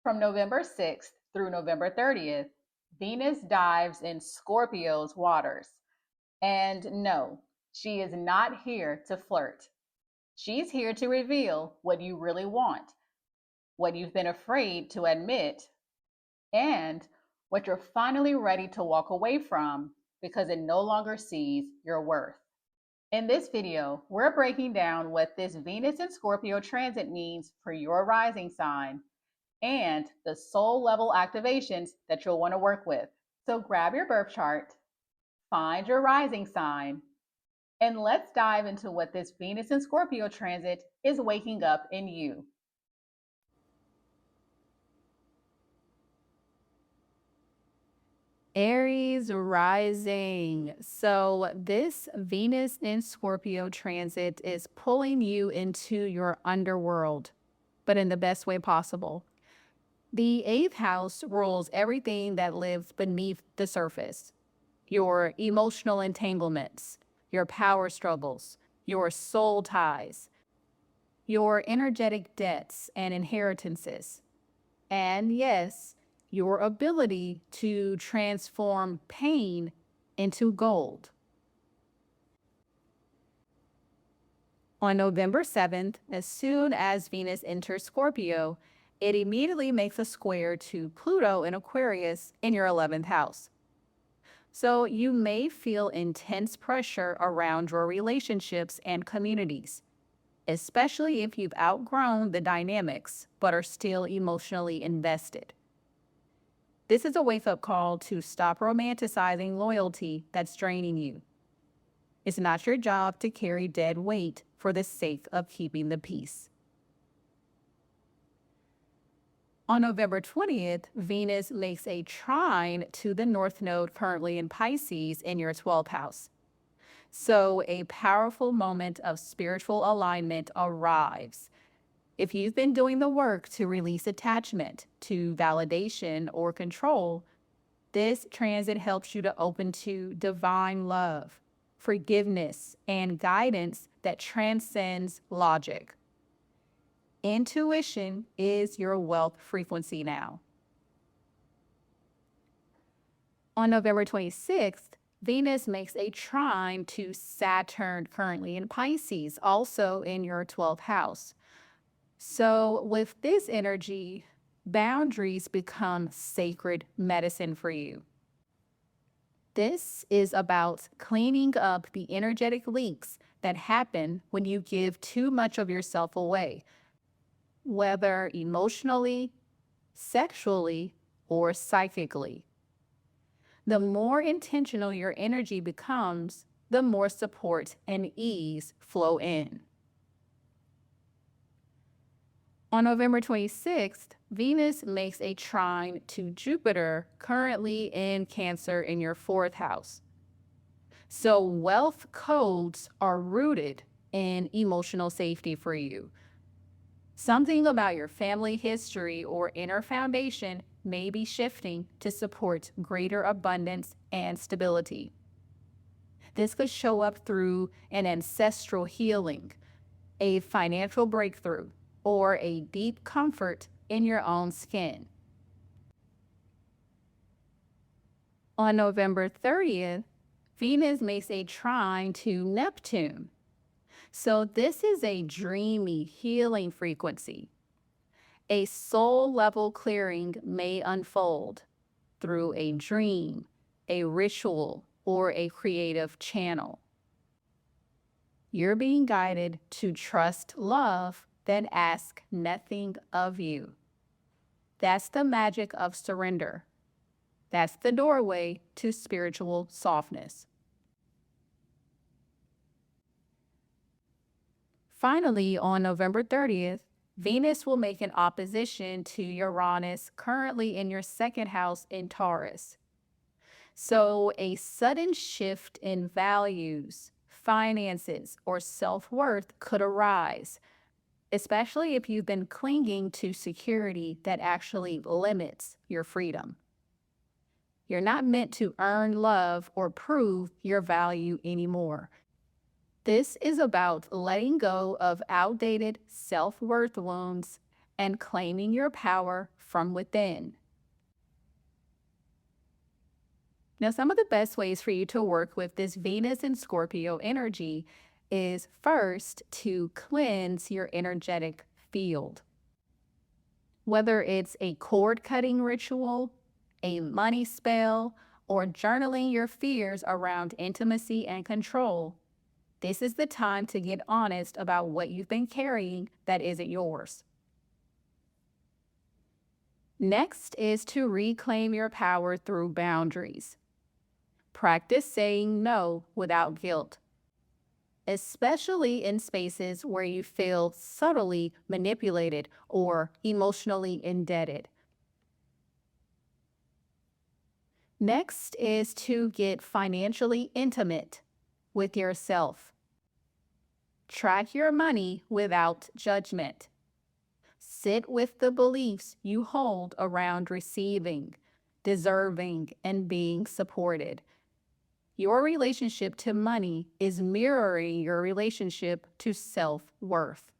From November 6th through November 30th, Venus dives in Scorpio's waters. And no, she is not here to flirt. She's here to reveal what you really want, what you've been afraid to admit, and what you're finally ready to walk away from because it no longer sees your worth. In this video, we're breaking down what this Venus in Scorpio transit means for your rising sign and the soul level activations that you'll want to work with. So grab your birth chart, find your rising sign, and let's dive into what this Venus in Scorpio transit is waking up in you. Aries rising. So this Venus in Scorpio transit is pulling you into your underworld, but in the best way possible. The 8th house rules everything that lives beneath the surface. Your emotional entanglements, your power struggles, your soul ties, your energetic debts and inheritances. And yes, your ability to transform pain into gold. On November 7th, as soon as Venus enters Scorpio, it immediately makes a square to Pluto in Aquarius in your 11th house. So you may feel intense pressure around your relationships and communities, especially if you've outgrown the dynamics but are still emotionally invested. This is a wake-up call to stop romanticizing loyalty that's draining you. It's not your job to carry dead weight for the sake of keeping the peace. On November 20th, Venus makes a trine to the North Node currently in Pisces in your 12th house. So a powerful moment of spiritual alignment arrives. If you've been doing the work to release attachment to validation or control, this transit helps you to open to divine love, forgiveness, and guidance that transcends logic. Intuition is your wealth frequency now. On November 26th, Venus makes a trine to Saturn currently in Pisces, also in your 12th house. So with this energy, boundaries become sacred medicine for you. This is about cleaning up the energetic leaks that happen when you give too much of yourself away, whether emotionally, sexually, or psychically. The more intentional your energy becomes, the more support and ease flow in. On November 26th, Venus makes a trine to Jupiter, currently in Cancer in your 4th house. So wealth codes are rooted in emotional safety for you. Something about your family history or inner foundation may be shifting to support greater abundance and stability. This could show up through an ancestral healing, a financial breakthrough, or a deep comfort in your own skin. On November 30th, Venus makes a trine to Neptune. So this is a dreamy, healing frequency. A soul-level clearing may unfold through a dream, a ritual, or a creative channel. You're being guided to trust love that asks nothing of you. That's the magic of surrender. That's the doorway to spiritual softness. Finally, on November 30th, Venus will make an opposition to Uranus, currently in your 2nd house in Taurus. So a sudden shift in values, finances, or self-worth could arise, especially if you've been clinging to security that actually limits your freedom. You're not meant to earn love or prove your value anymore. This is about letting go of outdated self-worth wounds and claiming your power from within. Now, some of the best ways for you to work with this Venus and Scorpio energy is first to cleanse your energetic field. Whether it's a cord cutting ritual, a money spell, or journaling your fears around intimacy and control, this is the time to get honest about what you've been carrying that isn't yours. Next is to reclaim your power through boundaries. Practice saying no without guilt, especially in spaces where you feel subtly manipulated or emotionally indebted. Next is to get financially intimate with yourself. Track your money without judgment. Sit with the beliefs you hold around receiving, deserving, and being supported. Your relationship to money is mirroring your relationship to self-worth.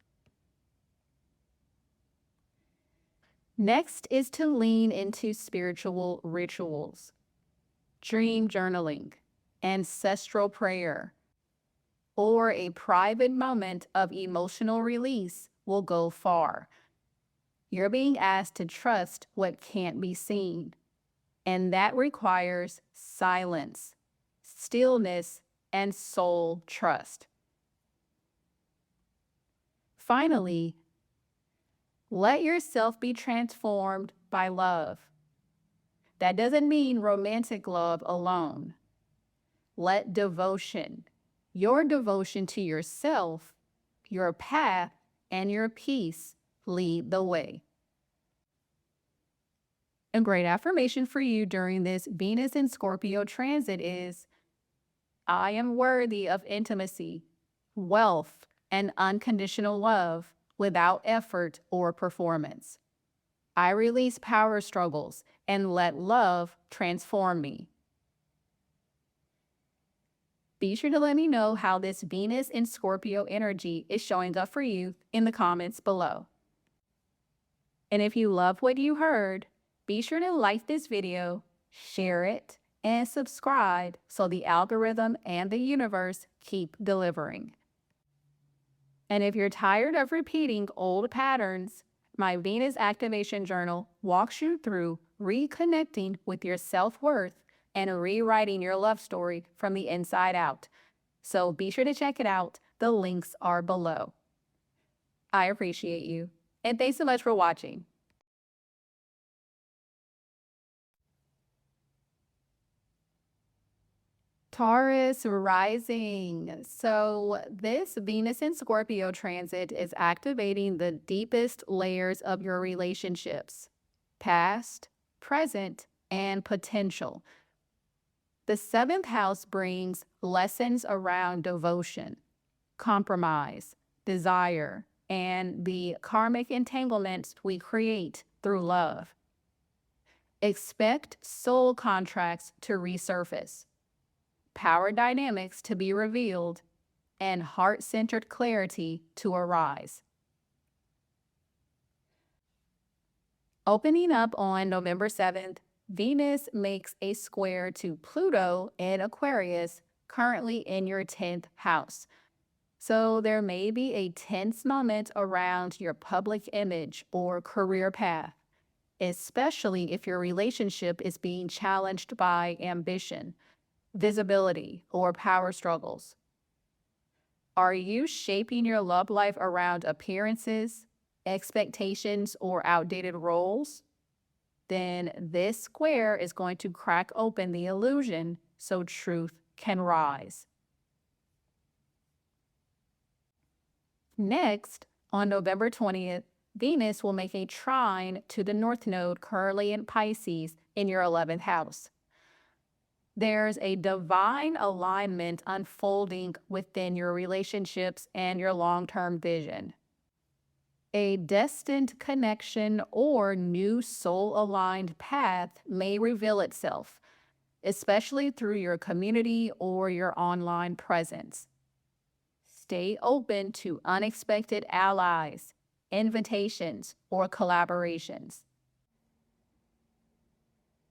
Next is to lean into spiritual rituals. Dream journaling, ancestral prayer, or a private moment of emotional release will go far. You're being asked to trust what can't be seen, and that requires silence, stillness, and soul trust. Finally, let yourself be transformed by love. That doesn't mean romantic love alone. Let devotion, your devotion to yourself, your path, and your peace lead the way. A great affirmation for you during this Venus and Scorpio transit is, I am worthy of intimacy, wealth, and unconditional love without effort or performance. I release power struggles and let love transform me. Be sure to let me know how this Venus and Scorpio energy is showing up for you in the comments below. And if you love what you heard, be sure to like this video, share it, and subscribe so the algorithm and the universe keep delivering. And if you're tired of repeating old patterns, my Venus Activation Journal walks you through reconnecting with your self-worth and rewriting your love story from the inside out. So be sure to check it out. The links are below. I appreciate you, and thanks so much for watching. Taurus rising. So this Venus in Scorpio transit is activating the deepest layers of your relationships, past, present, and potential. The seventh house brings lessons around devotion, compromise, desire, and the karmic entanglements we create through love. Expect soul contracts to resurface, power dynamics to be revealed, and heart-centered clarity to arise. Opening up on November 7th, Venus makes a square to Pluto in Aquarius, currently in your 10th house. So there may be a tense moment around your public image or career path, especially if your relationship is being challenged by ambition, visibility, or power struggles. Are you shaping your love life around appearances, expectations, or outdated roles? Then this square is going to crack open the illusion so truth can rise. Next, on November 20th, Venus will make a trine to the North Node currently in Pisces in your 11th house. There's a divine alignment unfolding within your relationships and your long-term vision. A destined connection or new soul-aligned path may reveal itself, especially through your community or your online presence. Stay open to unexpected allies, invitations, or collaborations.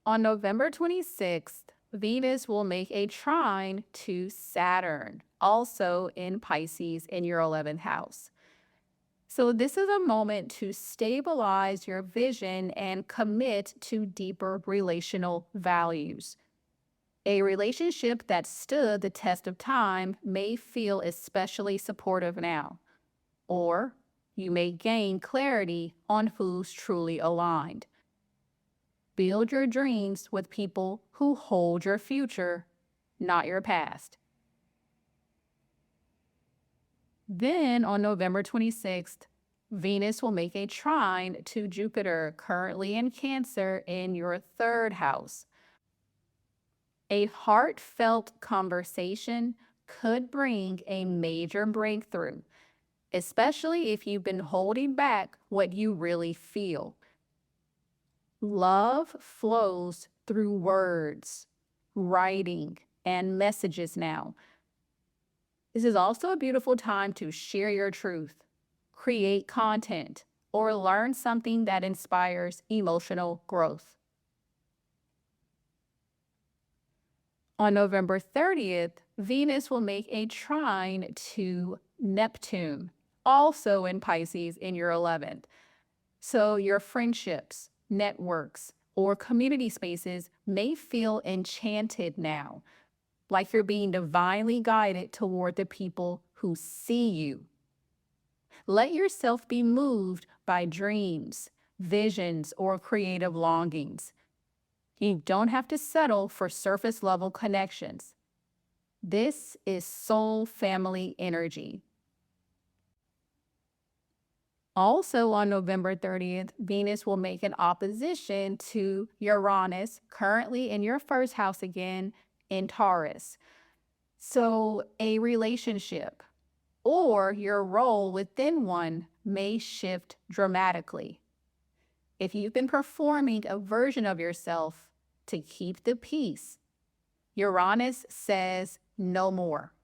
On November 26th, Venus will make a trine to Saturn, also in Pisces in your 11th house. So this is a moment to stabilize your vision and commit to deeper relational values. A relationship that stood the test of time may feel especially supportive now, or you may gain clarity on who's truly aligned. Build your dreams with people who hold your future, not your past. Then on November 26th, Venus will make a trine to Jupiter, currently in Cancer, in your 3rd house. A heartfelt conversation could bring a major breakthrough, especially if you've been holding back what you really feel. Love flows through words, writing, and messages now. This is also a beautiful time to share your truth, create content, or learn something that inspires emotional growth. On November 30th, Venus will make a trine to Neptune, also in Pisces in your 11th. So your friendships, networks, or community spaces may feel enchanted now, like you're being divinely guided toward the people who see you. Let yourself be moved by dreams, visions, or creative longings. You don't have to settle for surface level connections. This is soul family energy. Also on November 30th, Venus will make an opposition to Uranus, currently in your 1st house again, in Taurus. So a relationship or your role within one may shift dramatically. If you've been performing a version of yourself to keep the peace, Uranus says no more.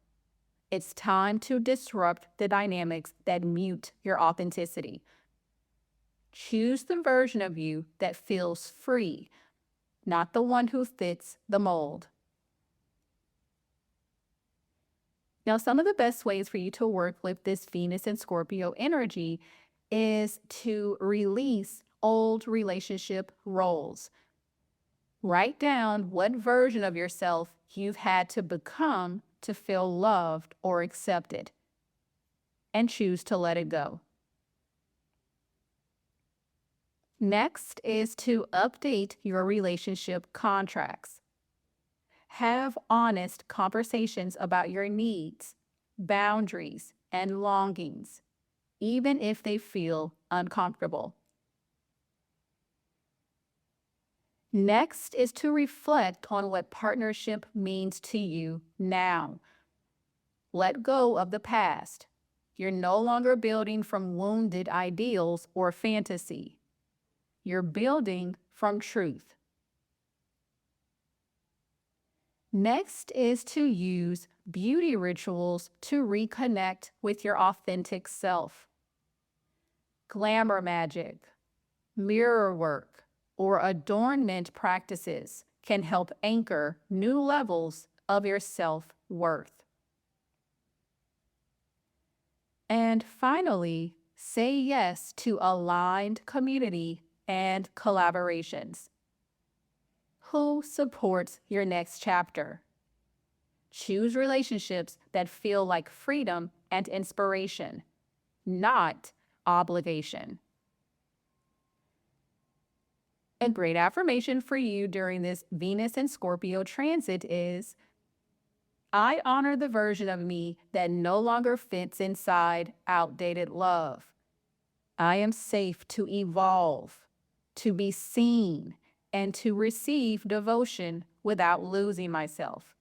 It's time to disrupt the dynamics that mute your authenticity. Choose the version of you that feels free, not the one who fits the mold. Now, some of the best ways for you to work with this Venus and Scorpio energy is to release old relationship roles. Write down what version of yourself you've had to become to feel loved or accepted, and choose to let it go. Next is to update your relationship contracts. Have honest conversations about your needs, boundaries, and longings, even if they feel uncomfortable. Next is to reflect on what partnership means to you now. Let go of the past. You're no longer building from wounded ideals or fantasy. You're building from truth. Next is to use beauty rituals to reconnect with your authentic self. Glamour magic, mirror work, or adornment practices can help anchor new levels of your self-worth. And finally, say yes to aligned community and collaborations. Who supports your next chapter? Choose relationships that feel like freedom and inspiration, not obligation. A great affirmation for you during this Venus and Scorpio transit is, I honor the version of me that no longer fits inside outdated love. I am safe to evolve, to be seen, and to receive devotion without losing myself.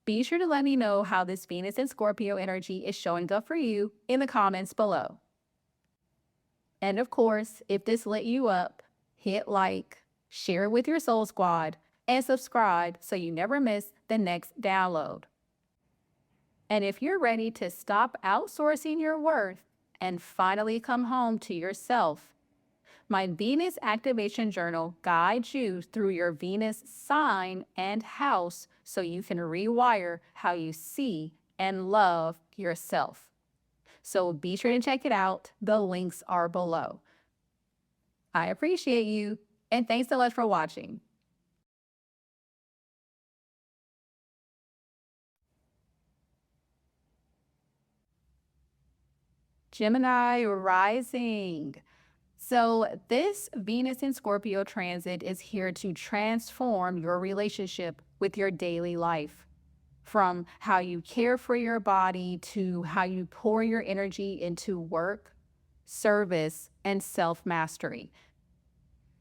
Be sure to let me know how this Venus and Scorpio energy is showing up for you in the comments below. And of course, if this lit you up, hit like, share it with your soul squad, and subscribe so you never miss the next download. And if you're ready to stop outsourcing your worth and finally come home to yourself, my Venus Activation Journal guides you through your Venus sign and house so you can rewire how you see and love yourself. So be sure to check it out. The links are below. I appreciate you, and thanks so much for watching. Gemini rising. So this Venus in Scorpio transit is here to transform your relationship with your daily life. From how you care for your body to how you pour your energy into work, service, and self-mastery.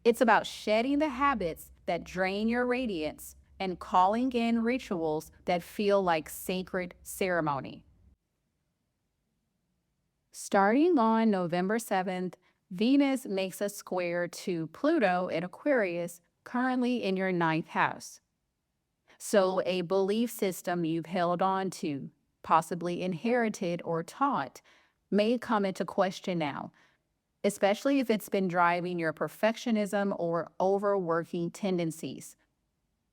It's about shedding the habits that drain your radiance and calling in rituals that feel like sacred ceremony. Starting on November 7th, Venus makes a square to Pluto in Aquarius, currently in your 9th house. So a belief system you've held on to, possibly inherited or taught, may come into question now, especially if it's been driving your perfectionism or overworking tendencies.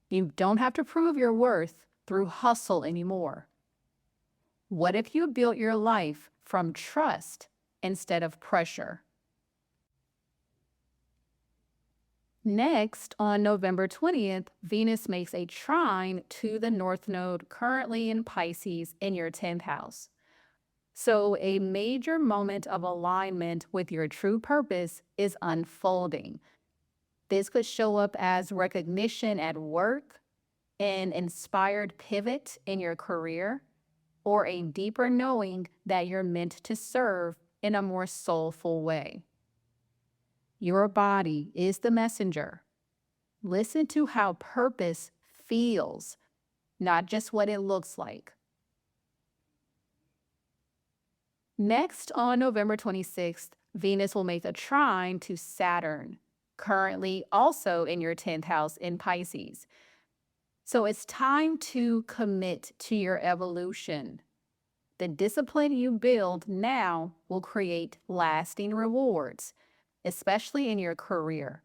You don't have to prove your worth through hustle anymore. What if you built your life from trust instead of pressure? Next, on November 20th, Venus makes a trine to the North Node currently in Pisces in your 10th house. So a major moment of alignment with your true purpose is unfolding. This could show up as recognition at work, an inspired pivot in your career, or a deeper knowing that you're meant to serve in a more soulful way. Your body is the messenger. Listen to how purpose feels, not just what it looks like. Next, on November 26th, Venus will make a trine to Saturn, currently also in your 10th house in Pisces. So it's time to commit to your evolution. The discipline you build now will create lasting rewards, especially in your career,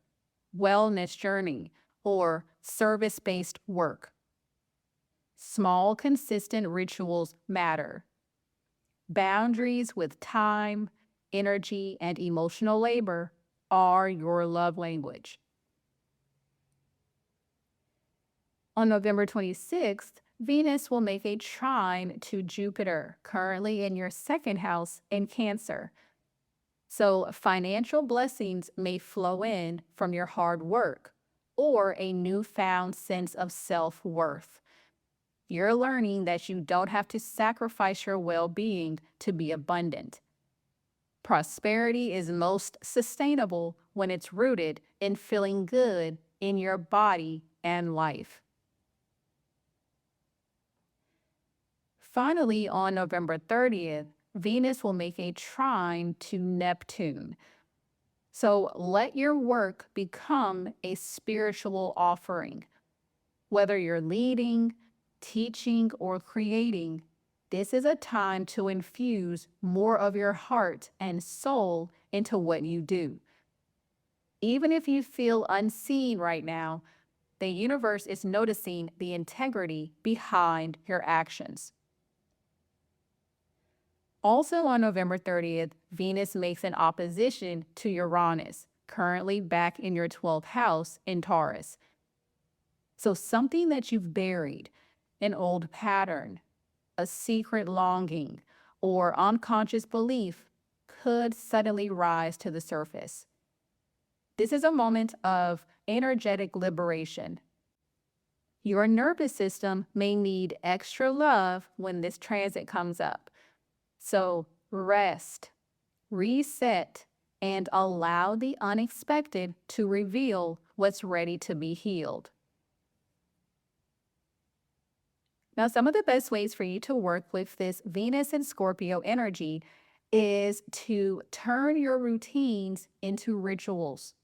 wellness journey, or service-based work. Small, consistent rituals matter. Boundaries with time, energy, and emotional labor are your love language. On November 26th, Venus will make a trine to Jupiter, currently in your 2nd house in Cancer. So financial blessings may flow in from your hard work or a newfound sense of self-worth. You're learning that you don't have to sacrifice your well-being to be abundant. Prosperity is most sustainable when it's rooted in feeling good in your body and life. Finally, on November 30th, Venus will make a trine to Neptune. So let your work become a spiritual offering. Whether you're leading, teaching, or creating, this is a time to infuse more of your heart and soul into what you do. Even if you feel unseen right now, the universe is noticing the integrity behind your actions. Also on November 30th, Venus makes an opposition to Uranus, currently back in your 12th house in Taurus. So something that you've buried, an old pattern, a secret longing, or unconscious belief could suddenly rise to the surface. This is a moment of energetic liberation. Your nervous system may need extra love when this transit comes up. So rest, reset, and allow the unexpected to reveal what's ready to be healed. Now, some of the best ways for you to work with this Venus and Scorpio energy is to turn your routines into rituals.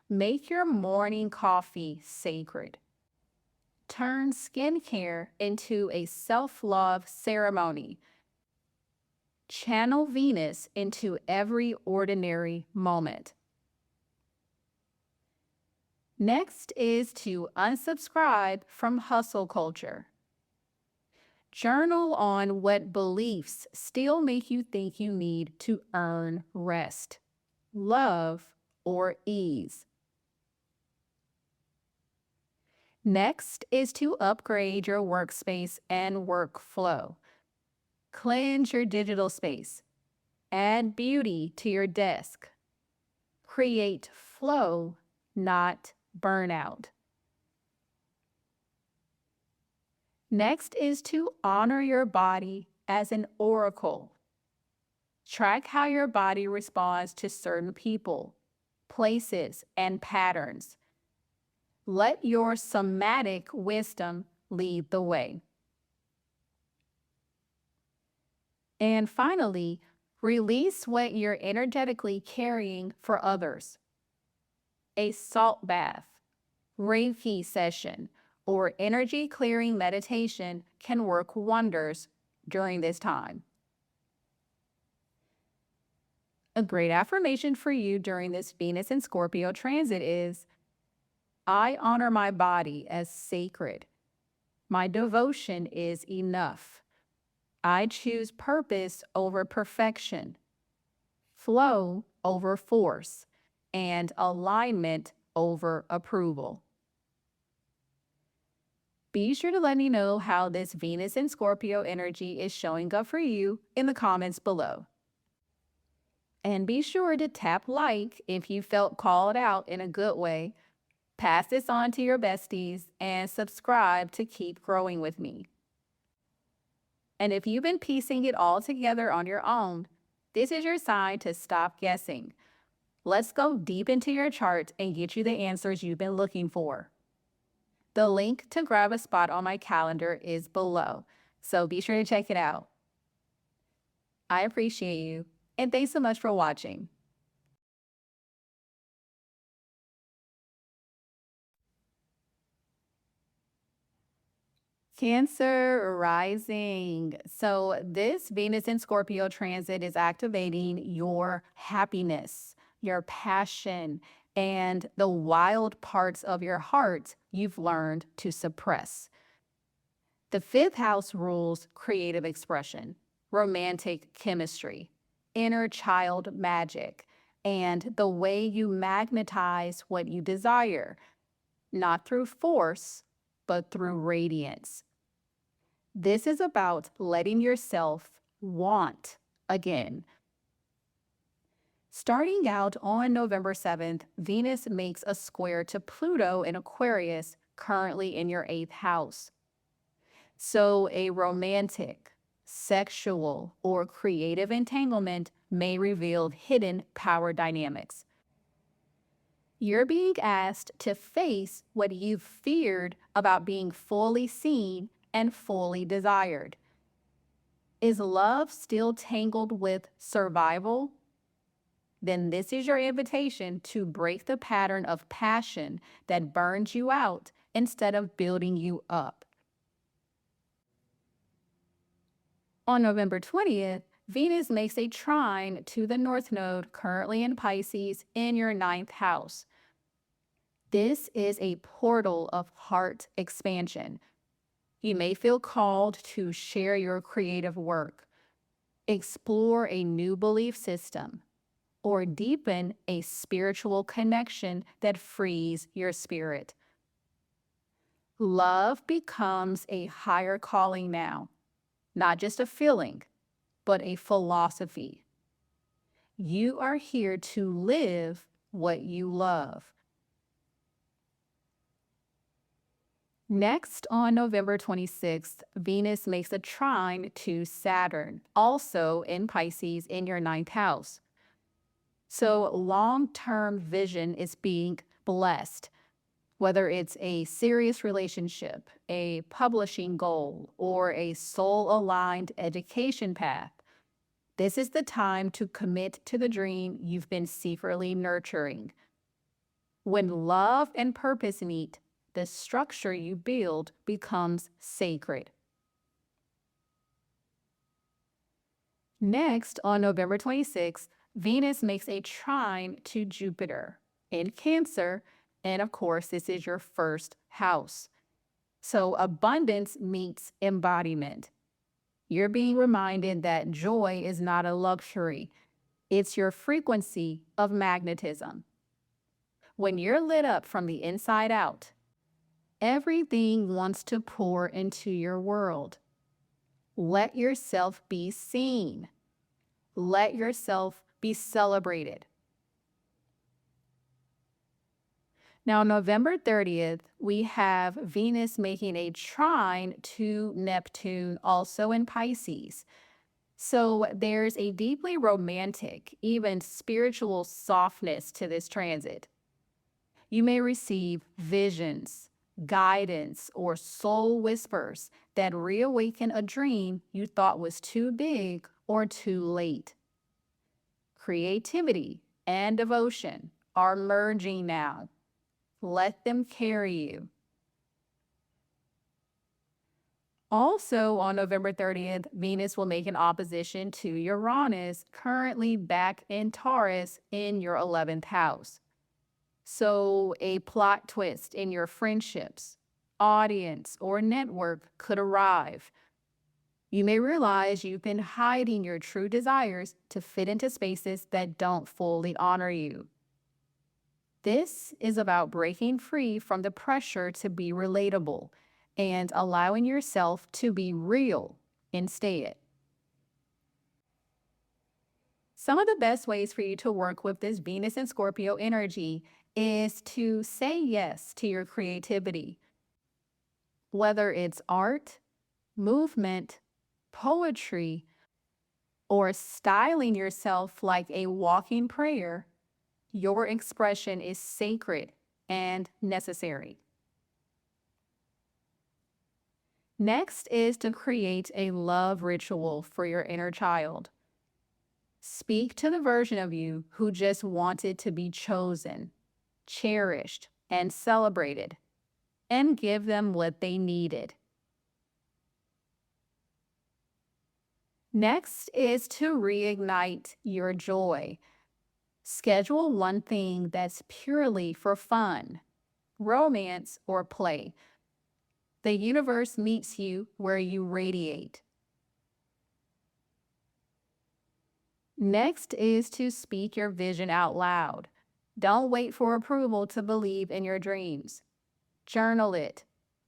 Make your morning coffee sacred. Turn skincare into a self-love ceremony. Channel Venus into every ordinary moment. Next is to unsubscribe from hustle culture. Journal on what beliefs still make you think you need to earn rest, love, or ease. Next is to upgrade your workspace and workflow. Cleanse your digital space. Add beauty to your desk. Create flow, not burnout. Next is to honor your body as an oracle. Track how your body responds to certain people, places, and patterns. Let your somatic wisdom lead the way. And finally, release what you're energetically carrying for others. A salt bath, Reiki session, or energy clearing meditation can work wonders during this time. A great affirmation for you during this Venus and Scorpio transit is, I honor my body as sacred. My devotion is enough. I choose purpose over perfection, flow over force, and alignment over approval. Be sure to let me know how this Venus and Scorpio energy is showing up for you in the comments below. And be sure to tap like if you felt called out in a good way. Pass this on to your besties and subscribe to keep growing with me. And if you've been piecing it all together on your own, this is your sign to stop guessing. Let's go deep into your chart and get you the answers you've been looking for. The link to grab a spot on my calendar is below, so be sure to check it out. I appreciate you, and thanks so much for watching. Cancer rising. So this Venus in Scorpio transit is activating your happiness, your passion, and the wild parts of your heart you've learned to suppress. The fifth house rules creative expression, romantic chemistry, inner child magic, and the way you magnetize what you desire, not through force, but through radiance. This is about letting yourself want again. Starting out on November 7th, Venus makes a square to Pluto in Aquarius, currently in your 8th house. So a romantic, sexual, or creative entanglement may reveal hidden power dynamics. You're being asked to face what you've feared about being fully seen and fully desired. Is love still tangled with survival? Then this is your invitation to break the pattern of passion that burns you out instead of building you up. On November 20th, Venus makes a trine to the North Node, currently in Pisces, in your 9th house. This is a portal of heart expansion. You may feel called to share your creative work, explore a new belief system, or deepen a spiritual connection that frees your spirit. Love becomes a higher calling now, not just a feeling, but a philosophy. You are here to live what you love. Next, on November 26th, Venus makes a trine to Saturn, also in Pisces in your 9th house. So long-term vision is being blessed, whether it's a serious relationship, a publishing goal, or a soul-aligned education path. This is the time to commit to the dream you've been secretly nurturing. When love and purpose meet, the structure you build becomes sacred. Next, on November 26th, Venus makes a trine to Jupiter in Cancer, and of course, this is your first house. So abundance meets embodiment. You're being reminded that joy is not a luxury. It's your frequency of magnetism. When you're lit up from the inside out, everything wants to pour into your world. Let yourself be seen. Let yourself be celebrated. Now, November 30th, we have Venus making a trine to Neptune, also in Pisces. So there's a deeply romantic, even spiritual softness to this transit. You may receive visions, guidance, or soul whispers that reawaken a dream you thought was too big or too late. Creativity and devotion are merging now. Let them carry you. Also, on November 30th, Venus will make an opposition to Uranus, currently back in Taurus in your 11th house. So a plot twist in your friendships, audience, or network could arrive. You may realize you've been hiding your true desires to fit into spaces that don't fully honor you. This is about breaking free from the pressure to be relatable and allowing yourself to be real instead. Some of the best ways for you to work with this Venus and Scorpio energy is to say yes to your creativity. Whether it's art, movement, poetry, or styling yourself like a walking prayer, your expression is sacred and necessary. Next is to create a love ritual for your inner child. Speak to the version of you who just wanted to be chosen, cherished, and celebrated, and give them what they needed. Next is to reignite your joy. Schedule one thing that's purely for fun, romance, or play. The universe meets you where you radiate. Next is to speak your vision out loud. Don't wait for approval to believe in your dreams. Journal it,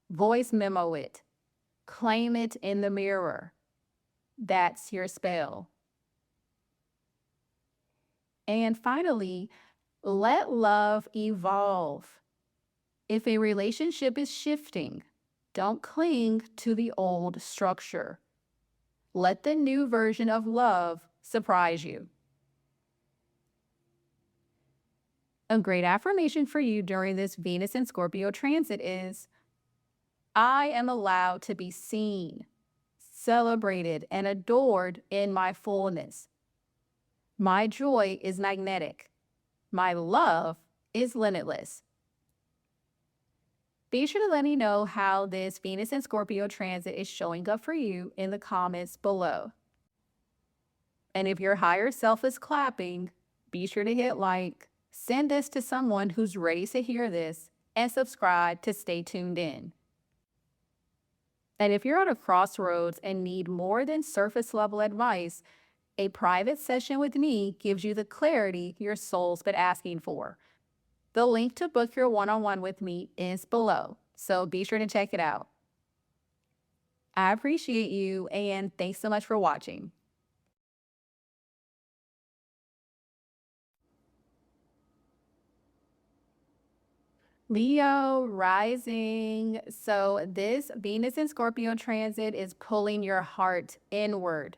voice memo it, claim it in the mirror. That's your spell. And finally, let love evolve. If a relationship is shifting, don't cling to the old structure. Let the new version of love surprise you. A great affirmation for you during this Venus and Scorpio transit is, I am allowed to be seen, celebrated, and adored in my fullness. My joy is magnetic. My love is limitless. Be sure to let me know how this Venus and Scorpio transit is showing up for you in the comments below. And if your higher self is clapping, be sure to hit like, send this to someone who's ready to hear this, and subscribe to stay tuned in. And if you're at a crossroads and need more than surface level advice, a private session with me gives you the clarity your soul's been asking for. The link to book your one-on-one with me is below, so be sure to check it out. I appreciate you, and thanks so much for watching. Leo rising. So this Venus and Scorpio transit is pulling your heart inward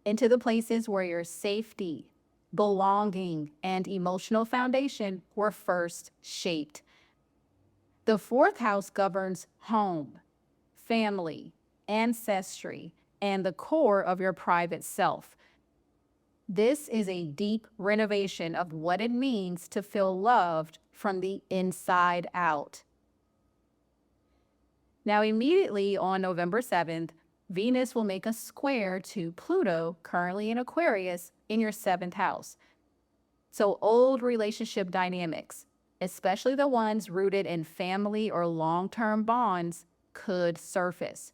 into the places where your safety, belonging, and emotional foundation were first shaped. The fourth house governs home, family, ancestry, and the core of your private self. This is a deep renovation of what it means to feel loved from the inside out. Now, immediately on November 7th, Venus will make a square to Pluto, currently in Aquarius, in your 7th house. So old relationship dynamics, especially the ones rooted in family or long-term bonds, could surface.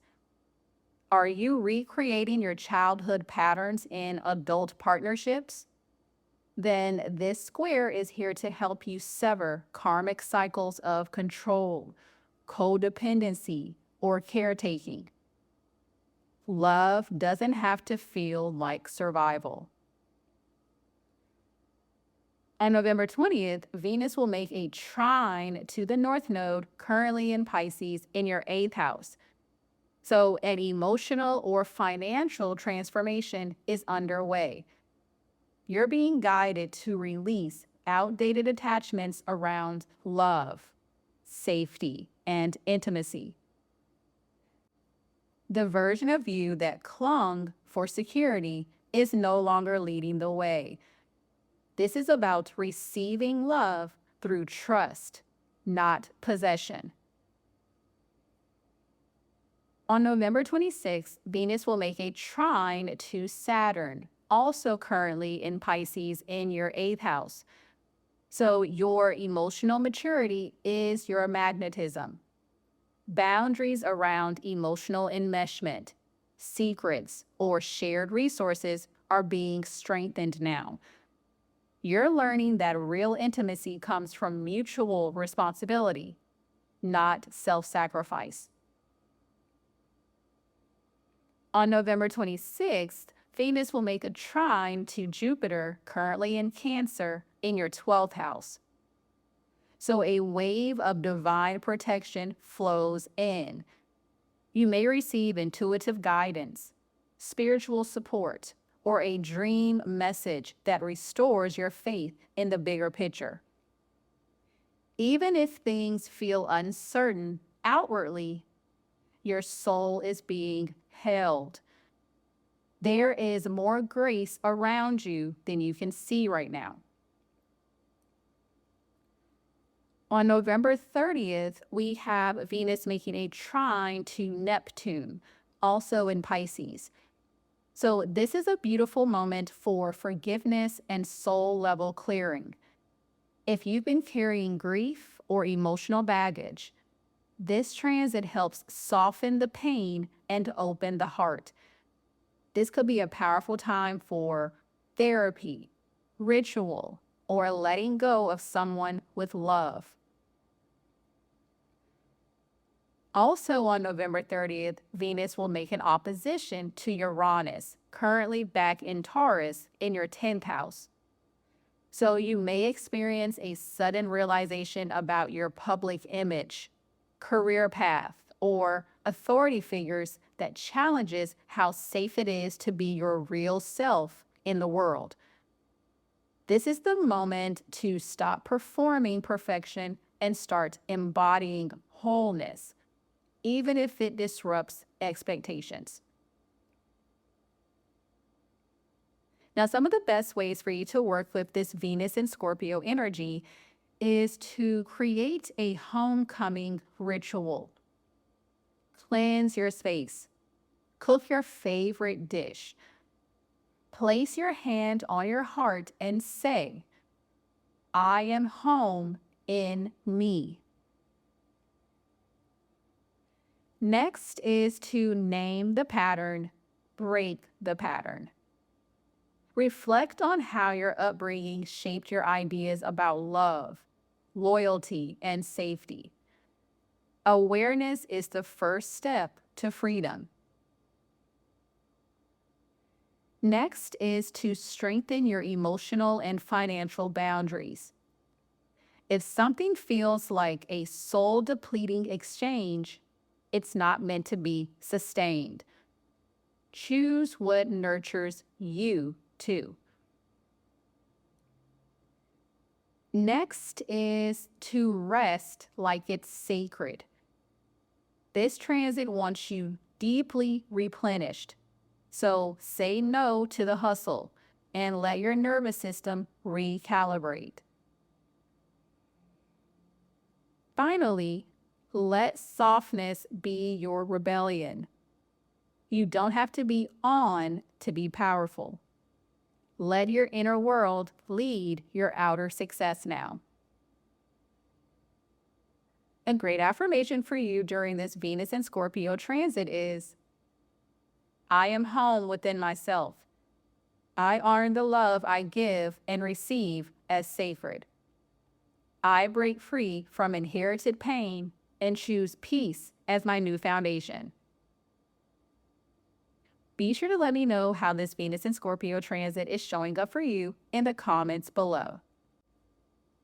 Are you recreating your childhood patterns in adult partnerships? Then this square is here to help you sever karmic cycles of control, codependency, or caretaking. Love doesn't have to feel like survival. On November 20th, Venus will make a trine to the North Node, currently in Pisces, in your 8th house. So an emotional or financial transformation is underway. You're being guided to release outdated attachments around love, safety, and intimacy. The version of you that clung for security is no longer leading the way. This is about receiving love through trust, not possession. On November 26th, Venus will make a trine to Saturn, also currently in Pisces in your 8th house. So your emotional maturity is your magnetism. Boundaries around emotional enmeshment, secrets, or shared resources are being strengthened now. You're learning that real intimacy comes from mutual responsibility, not self-sacrifice. On November 26th, Venus will make a trine to Jupiter, currently in Cancer, in your 12th house. So a wave of divine protection flows in. You may receive intuitive guidance, spiritual support, or a dream message that restores your faith in the bigger picture. Even if things feel uncertain outwardly, your soul is being held. There is more grace around you than you can see right now. On November 30th, we have Venus making a trine to Neptune, also in Pisces. So this is a beautiful moment for forgiveness and soul level clearing. If you've been carrying grief or emotional baggage, this transit helps soften the pain and open the heart. This could be a powerful time for therapy, ritual, or letting go of someone with love. Also on November 30th, Venus will make an opposition to Uranus, currently back in Taurus in your 10th house. So you may experience a sudden realization about your public image, career path, or authority figures that challenges how safe it is to be your real self in the world. This is the moment to stop performing perfection and start embodying wholeness, even if it disrupts expectations. Now, some of the best ways for you to work with this Venus and Scorpio energy is to create a homecoming ritual. Cleanse your space. Cook your favorite dish. Place your hand on your heart and say, I am home in me. Next is to name the pattern, break the pattern. Reflect on how your upbringing shaped your ideas about love, loyalty, and safety. Awareness is the first step to freedom. Next is to strengthen your emotional and financial boundaries. If something feels like a soul-depleting exchange, it's not meant to be sustained. Choose what nurtures you too. Next is to rest like it's sacred. This transit wants you deeply replenished. So say no to the hustle and let your nervous system recalibrate. Finally, Let softness be your rebellion. You don't have to be on to be powerful. Let your inner world lead your outer success now. A great affirmation for you during this Venus and Scorpio transit is, I am home within myself. I earn the love I give and receive as sacred. I break free from inherited pain and choose peace as my new foundation. Be sure to let me know how this Venus and Scorpio transit is showing up for you in the comments below.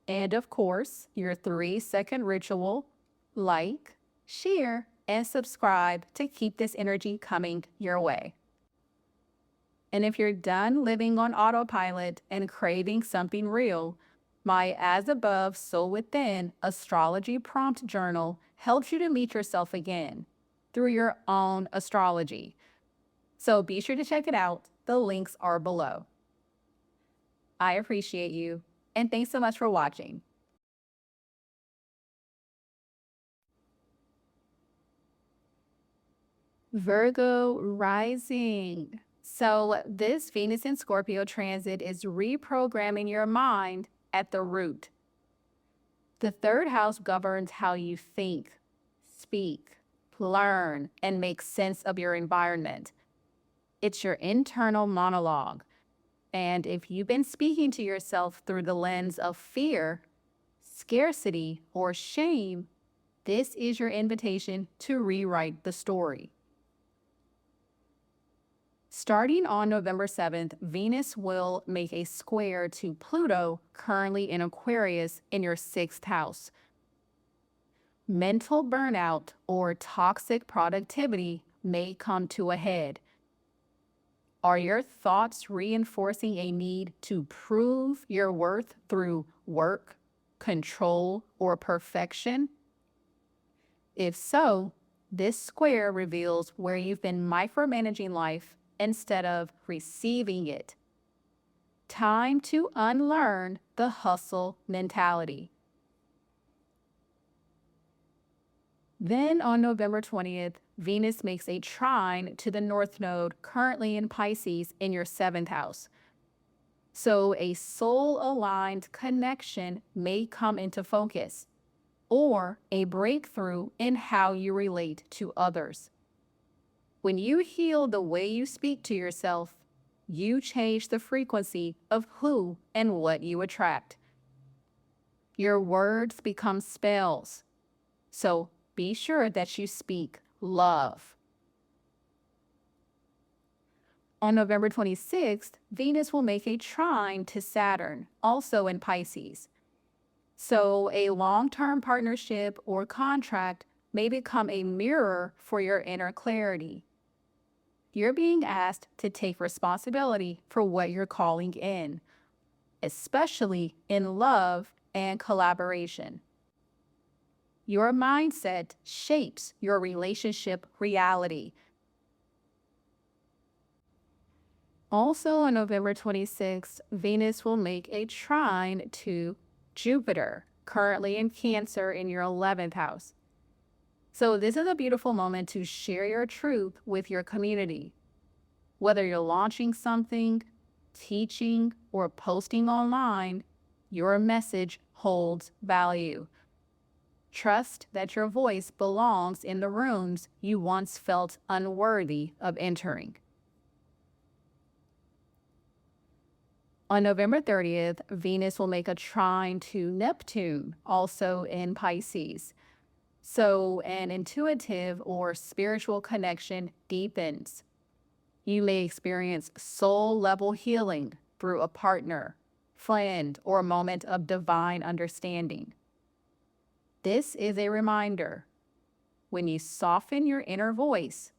And of course, your 3-second ritual: like, share, and subscribe to keep this energy coming your way. And if you're done living on autopilot and craving something real, my As Above, So Within astrology prompt journal helps you to meet yourself again through your own astrology. So be sure to check it out. The links are below. I appreciate you, and thanks so much for watching. Virgo rising. So this Venus and Scorpio transit is reprogramming your mind at the root. The third house governs how you think, speak, learn, and make sense of your environment. It's your internal monologue. And if you've been speaking to yourself through the lens of fear, scarcity, or shame, this is your invitation to rewrite the story. Starting on November 7th, Venus will make a square to Pluto, currently in Aquarius, in your 6th house. Mental burnout or toxic productivity may come to a head. Are your thoughts reinforcing a need to prove your worth through work, control, or perfection? If so, this square reveals where you've been micromanaging life instead of receiving it. Time to unlearn the hustle mentality. Then on November 20th, Venus makes a trine to the North Node, currently in Pisces, in your 7th house. So a soul-aligned connection may come into focus, or a breakthrough in how you relate to others. When you heal the way you speak to yourself, you change the frequency of who and what you attract. Your words become spells. So be sure that you speak love. On November 26th, Venus will make a trine to Saturn, also in Pisces. So a long-term partnership or contract may become a mirror for your inner clarity. You're being asked to take responsibility for what you're calling in, especially in love and collaboration. Your mindset shapes your relationship reality. Also on November 26th, Venus will make a trine to Jupiter, currently in Cancer in your 11th house. So this is a beautiful moment to share your truth with your community. Whether you're launching something, teaching, or posting online, your message holds value. Trust that your voice belongs in the rooms you once felt unworthy of entering. On November 30th, Venus will make a trine to Neptune, also in Pisces. So an intuitive or spiritual connection deepens. You may experience soul-level healing through a partner, friend, or a moment of divine understanding. This is a reminder. When you soften your inner voice,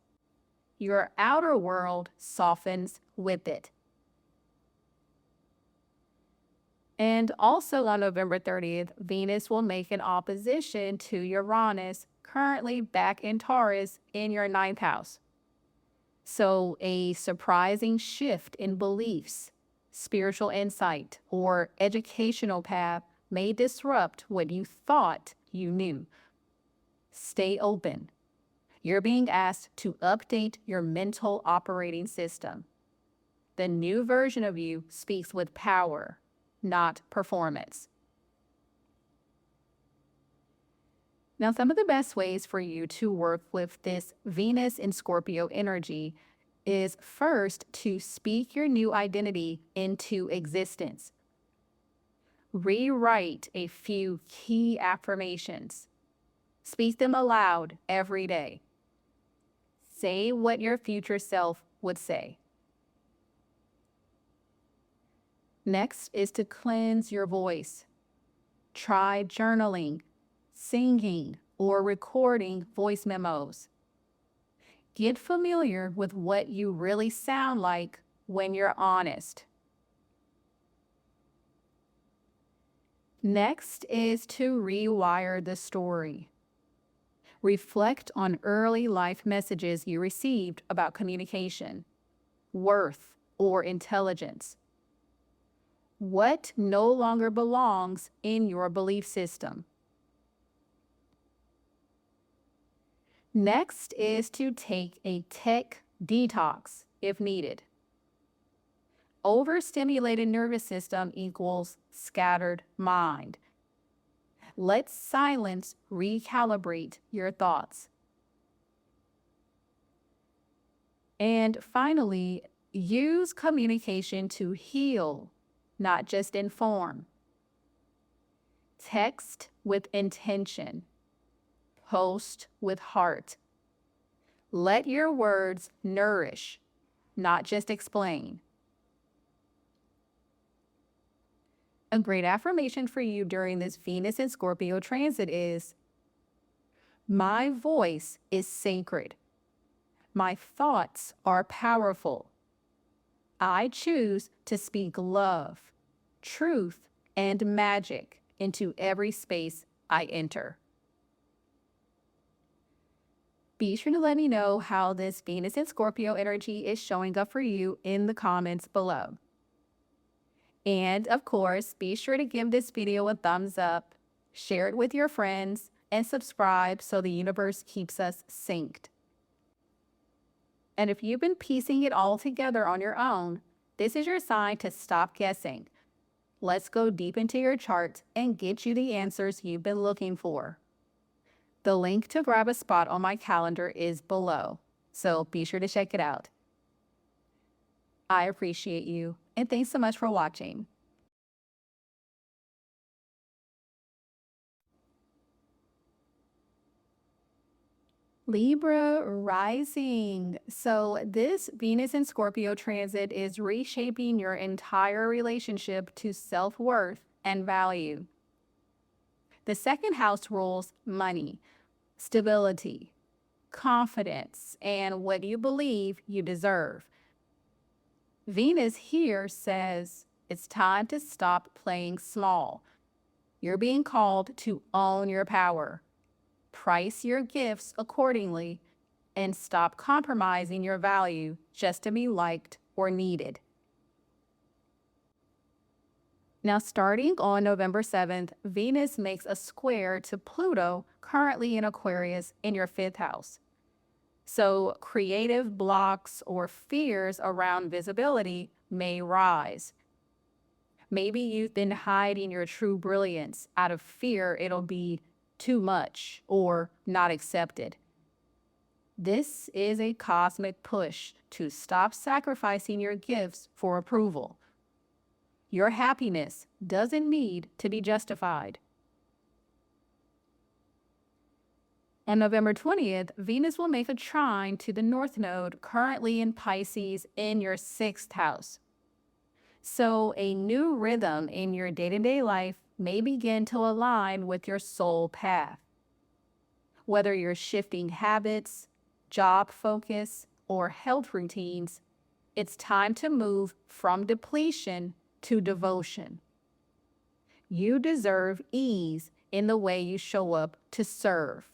your outer world softens with it. And also on November 30th, Venus will make an opposition to Uranus, currently back in Taurus in your 9th house. So a surprising shift in beliefs, spiritual insight, or educational path may disrupt what you thought you knew. Stay open. You're being asked to update your mental operating system. The new version of you speaks with power, not performance. Now, some of the best ways for you to work with this Venus in Scorpio energy is first to speak your new identity into existence. Rewrite a few key affirmations. Speak them aloud every day. Say what your future self would say. Next is to cleanse your voice. Try journaling, singing, or recording voice memos. Get familiar with what you really sound like when you're honest. Next is to rewire the story. Reflect on early life messages you received about communication, worth, or intelligence. What no longer belongs in your belief system? Next is to take a tech detox if needed. Overstimulated nervous system equals scattered mind. Let silence recalibrate your thoughts. And finally, use communication to heal, not just inform. Text with intention. Post with heart. Let your words nourish, not just explain. A great affirmation for you during this Venus and Scorpio transit is, my voice is sacred. My thoughts are powerful. I choose to speak love, truth, and magic into every space I enter. Be sure to let me know how this Venus and Scorpio energy is showing up for you in the comments below. And of course, be sure to give this video a thumbs up, share it with your friends, and subscribe so the universe keeps us synced. And if you've been piecing it all together on your own, this is your sign to stop guessing. Let's go deep into your chart and get you the answers you've been looking for. The link to grab a spot on my calendar is below, so be sure to check it out. I appreciate you, and thanks so much for watching. Libra rising. So this Venus in Scorpio transit is reshaping your entire relationship to self-worth and value. The second house rules money, stability, confidence, and what you believe you deserve. Venus here says it's time to stop playing small. You're being called to own your power. Price your gifts accordingly and stop compromising your value just to be liked or needed. Now, starting on November 7th, Venus makes a square to Pluto, currently in Aquarius, in your 5th house. So creative blocks or fears around visibility may rise. Maybe you've been hiding your true brilliance out of fear it'll be too much or not accepted. This is a cosmic push to stop sacrificing your gifts for approval. Your happiness doesn't need to be justified. On November 20th, Venus will make a trine to the North Node, currently in Pisces, in your 6th house. So a new rhythm in your day-to-day life may begin to align with your soul path. Whether you're shifting habits, job focus, or health routines, it's time to move from depletion to devotion. You deserve ease in the way you show up to serve.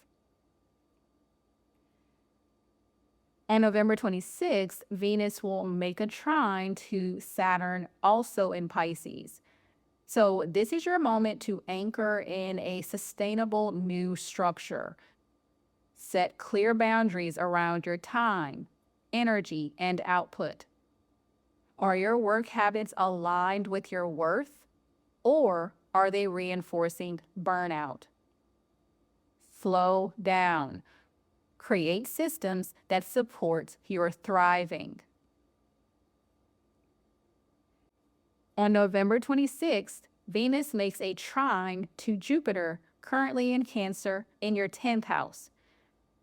On November 26th, Venus will make a trine to Saturn, also in Pisces. So this is your moment to anchor in a sustainable new structure. Set clear boundaries around your time, energy, and output. Are your work habits aligned with your worth, or are they reinforcing burnout? Slow down. Create systems that support your thriving. On November 26th, Venus makes a trine to Jupiter, currently in Cancer, in your 10th house.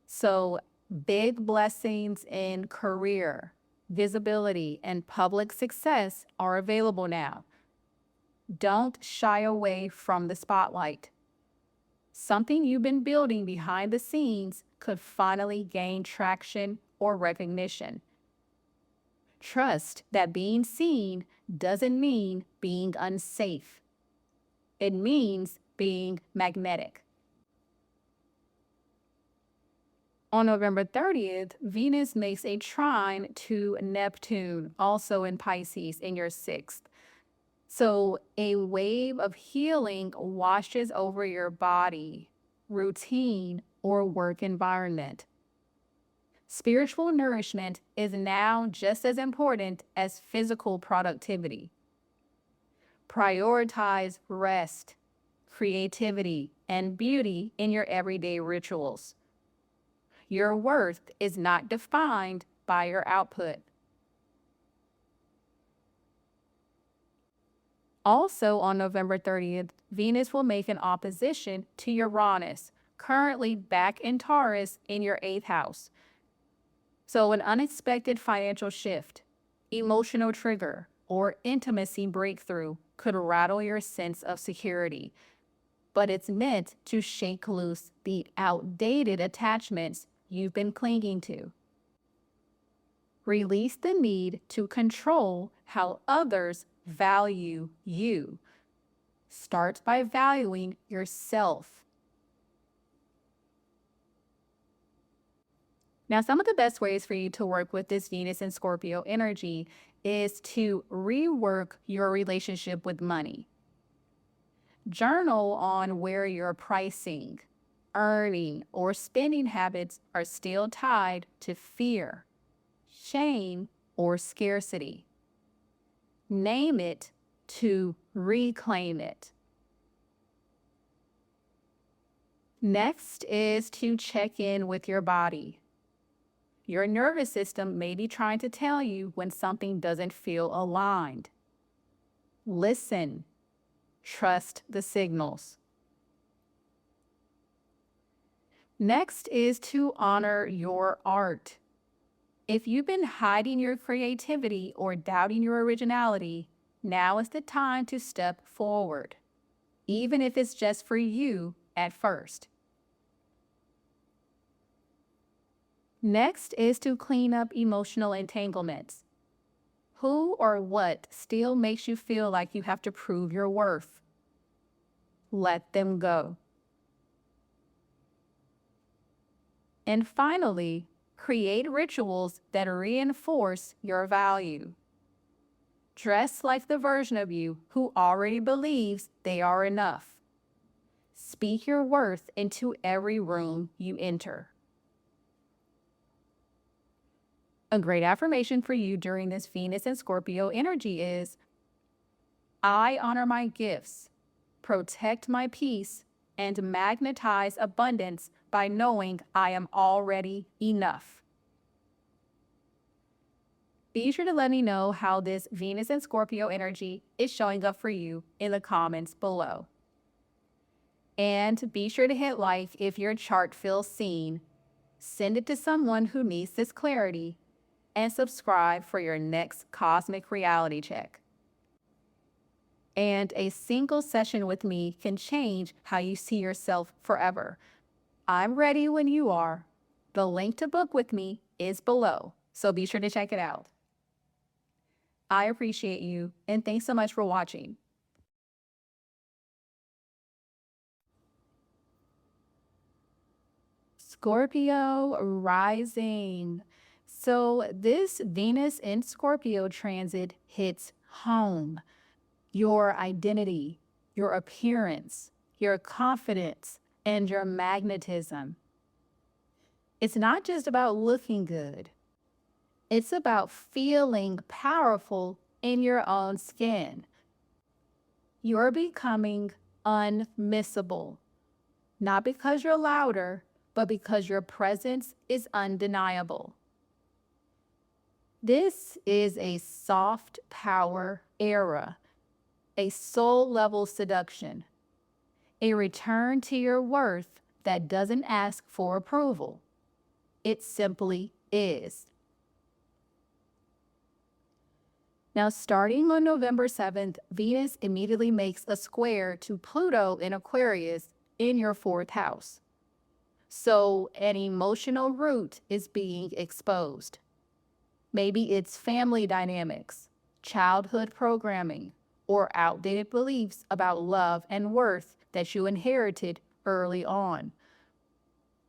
So big blessings in career, visibility, and public success are available now. Don't shy away from the spotlight. Something you've been building behind the scenes could finally gain traction or recognition. Trust that being seen doesn't mean being unsafe. It means being magnetic. On November 30th, Venus makes a trine to Neptune, also in Pisces, in your 6th. So a wave of healing washes over your body, routine, or work environment. Spiritual nourishment is now just as important as physical productivity. Prioritize rest, creativity, and beauty in your everyday rituals. Your worth is not defined by your output. Also on November 30th, Venus will make an opposition to Uranus, currently back in Taurus in your 8th house. So an unexpected financial shift, emotional trigger, or intimacy breakthrough could rattle your sense of security. But it's meant to shake loose the outdated attachments you've been clinging to. Release the need to control how others value you. Start by valuing yourself. Now, some of the best ways for you to work with this Venus and Scorpio energy is to rework your relationship with money. Journal on where your pricing, earning, or spending habits are still tied to fear, shame, or scarcity. Name it to reclaim it. Next is to check in with your body. Your nervous system may be trying to tell you when something doesn't feel aligned. Listen. Trust the signals. Next is to honor your art. If you've been hiding your creativity or doubting your originality, now is the time to step forward, even if it's just for you at first. Next is to clean up emotional entanglements. Who or what still makes you feel like you have to prove your worth? Let them go. And finally, create rituals that reinforce your value. Dress like the version of you who already believes they are enough. Speak your worth into every room you enter. A great affirmation for you during this Venus and Scorpio energy is, I honor my gifts, protect my peace, and magnetize abundance by knowing I am already enough. Be sure to let me know how this Venus and Scorpio energy is showing up for you in the comments below. And be sure to hit like if your chart feels seen. Send it to someone who needs this clarity, and subscribe for your next cosmic reality check. And a single session with me can change how you see yourself forever. I'm ready when you are. The link to book with me is below, so be sure to check it out. I appreciate you, and thanks so much for watching. Scorpio rising. So this Venus in Scorpio transit hits home. Your identity, your appearance, your confidence, and your magnetism. It's not just about looking good. It's about feeling powerful in your own skin. You're becoming unmissable, not because you're louder, but because your presence is undeniable. This is a soft power era, a soul level seduction, a return to your worth that doesn't ask for approval. It simply is. Now, starting on November 7th, Venus immediately makes a square to Pluto in Aquarius in your 4th house. So an emotional root is being exposed. Maybe it's family dynamics, childhood programming, or outdated beliefs about love and worth that you inherited early on.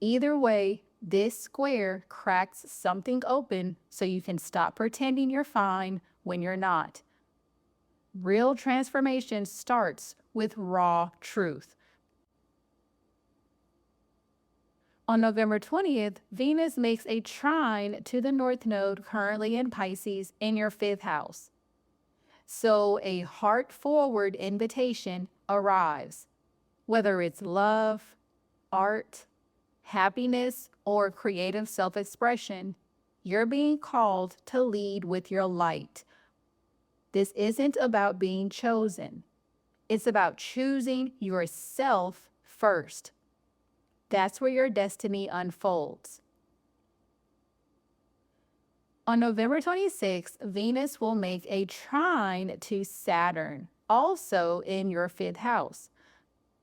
Either way, this square cracks something open so you can stop pretending you're fine when you're not. Real transformation starts with raw truth. On November 20th, Venus makes a trine to the North Node currently in Pisces in your 5th house. So a heart-forward invitation arrives. Whether it's love, art, happiness, or creative self-expression, you're being called to lead with your light. This isn't about being chosen. It's about choosing yourself first. That's where your destiny unfolds. On November 26th, Venus will make a trine to Saturn, also in your 5th house.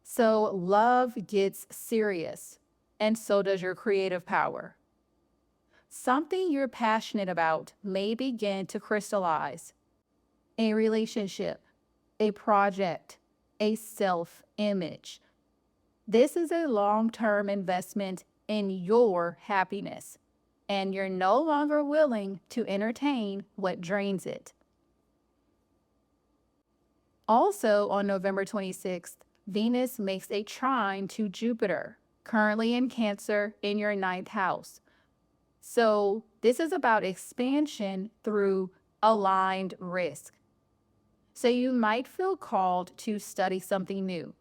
So love gets serious, and so does your creative power. Something you're passionate about may begin to crystallize. A relationship, a project, a self-image. This is a long-term investment in your happiness, and you're no longer willing to entertain what drains it. Also on November 26th, Venus makes a trine to Jupiter, currently in Cancer in your 9th house. So this is about expansion through aligned risk. So you might feel called to study something new,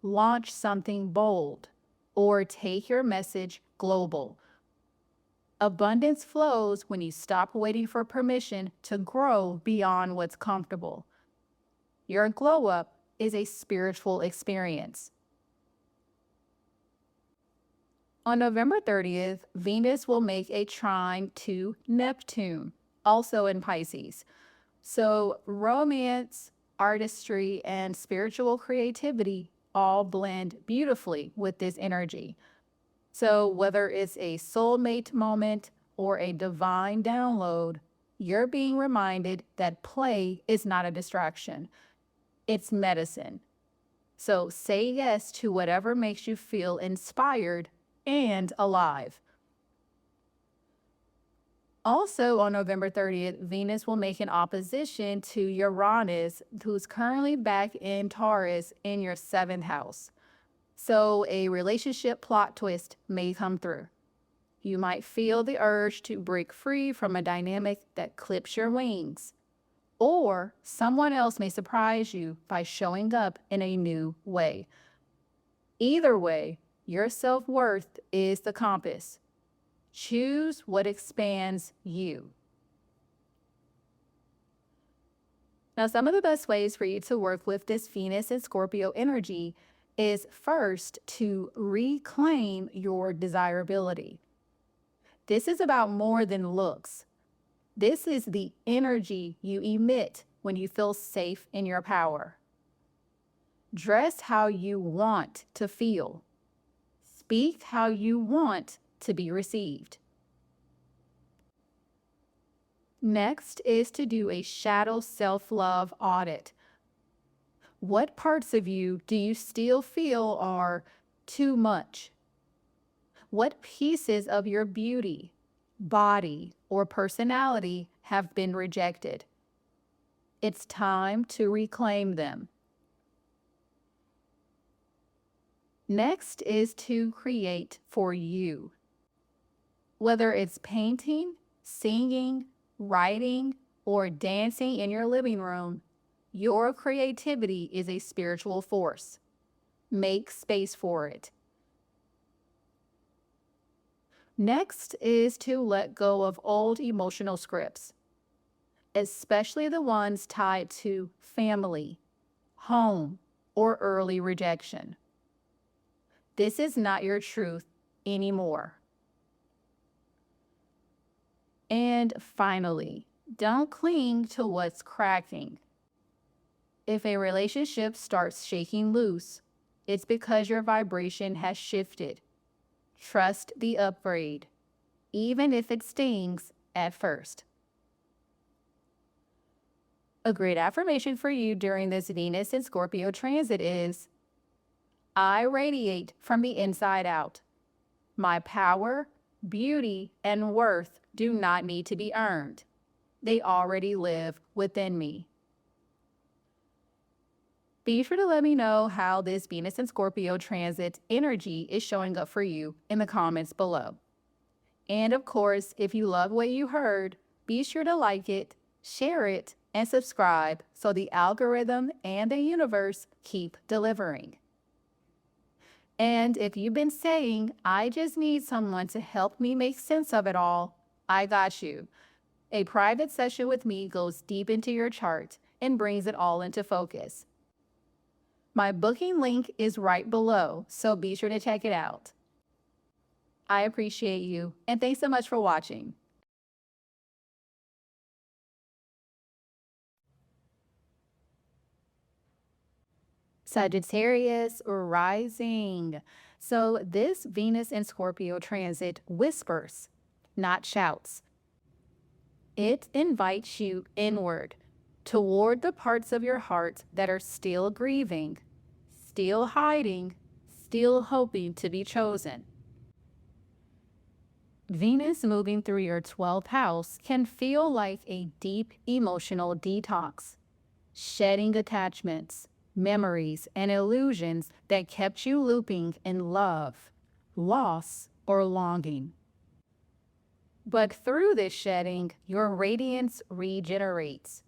launch something bold, or take your message global. Abundance flows when you stop waiting for permission to grow beyond what's comfortable. Your glow up is a spiritual experience. On November 30th, Venus will make a trine to Neptune, also in Pisces. So romance, artistry, and spiritual creativity all blend beautifully with this energy. So whether it's a soulmate moment or a divine download, you're being reminded that play is not a distraction. It's medicine. So say yes to whatever makes you feel inspired and alive. Also on November 30th, Venus will make an opposition to Uranus, who's currently back in Taurus in your 7th house. So a relationship plot twist may come through. You might feel the urge to break free from a dynamic that clips your wings. Or someone else may surprise you by showing up in a new way. Either way, your self-worth is the compass. Choose what expands you. Now, some of the best ways for you to work with this Venus and Scorpio energy is first to reclaim your desirability. This is about more than looks. This is the energy you emit when you feel safe in your power. Dress how you want to feel. Speak how you want to be received. Next is to do a shadow self-love audit. What parts of you do you still feel are too much? What pieces of your beauty, body, or personality have been rejected? It's time to reclaim them. Next is to create for you. Whether it's painting, singing, writing, or dancing in your living room, your creativity is a spiritual force. Make space for it. Next is to let go of old emotional scripts, especially the ones tied to family, home, or early rejection. This is not your truth anymore. And finally, don't cling to what's cracking. If a relationship starts shaking loose, it's because your vibration has shifted. Trust the upgrade, even if it stings at first. A great affirmation for you during this Venus and Scorpio transit is, I radiate from the inside out. My power, beauty, and worth do not need to be earned. They already live within me. Be sure to let me know how this Venus and Scorpio transit energy is showing up for you in the comments below. And of course, if you love what you heard, be sure to like it, share it, and subscribe so the algorithm and the universe keep delivering. And if you've been saying, I just need someone to help me make sense of it all, I got you. A private session with me goes deep into your chart and brings it all into focus. My booking link is right below, so be sure to check it out. I appreciate you, and thanks so much for watching. Sagittarius rising. So this Venus and Scorpio transit whispers, not shouts. It invites you inward, toward the parts of your heart that are still grieving, still hiding, still hoping to be chosen. Venus moving through your 12th house can feel like a deep emotional detox, shedding attachments, memories, and illusions that kept you looping in love, loss, or longing. But through this shedding, your radiance regenerates.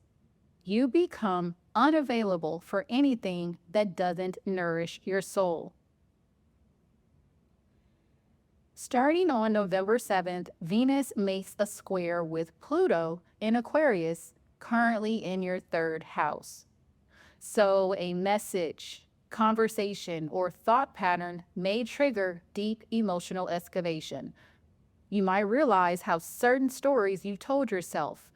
You become unavailable for anything that doesn't nourish your soul. Starting on November 7th, Venus makes a square with Pluto in Aquarius, currently in your 3rd house. So a message, conversation, or thought pattern may trigger deep emotional excavation. You might realize how certain stories you told yourself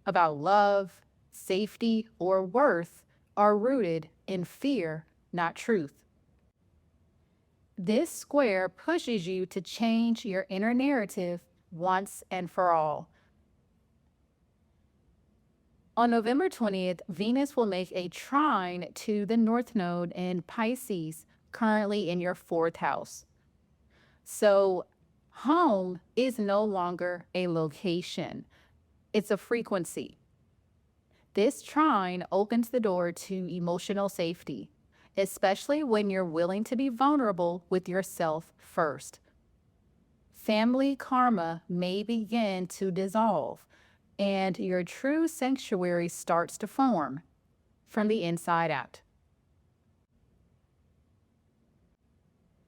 about love, safety, or worth are rooted in fear, not truth. This square pushes you to change your inner narrative once and for all. On November 20th, Venus will make a trine to the North Node in Pisces, currently in your 4th house. So, home is no longer a location, it's a frequency. This trine opens the door to emotional safety, especially when you're willing to be vulnerable with yourself first. Family karma may begin to dissolve, and your true sanctuary starts to form from the inside out.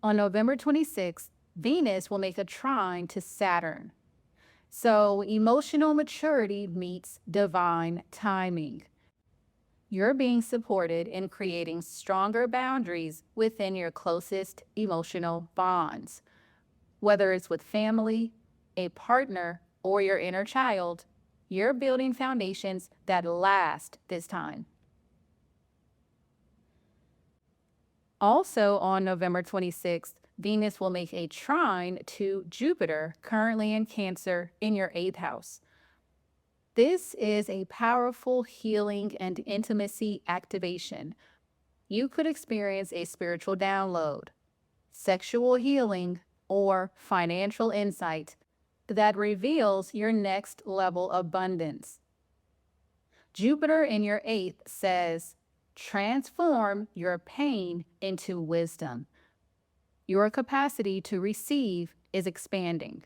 On November 26th, Venus will make a trine to Saturn. So emotional maturity meets divine timing. You're being supported in creating stronger boundaries within your closest emotional bonds. Whether it's with family, a partner, or your inner child, you're building foundations that last this time. Also on November 26th, Venus will make a trine to Jupiter, currently in Cancer, in your 8th house. This is a powerful healing and intimacy activation. You could experience a spiritual download, sexual healing, or financial insight that reveals your next level abundance. Jupiter in your 8th says, transform your pain into wisdom. Your capacity to receive is expanding.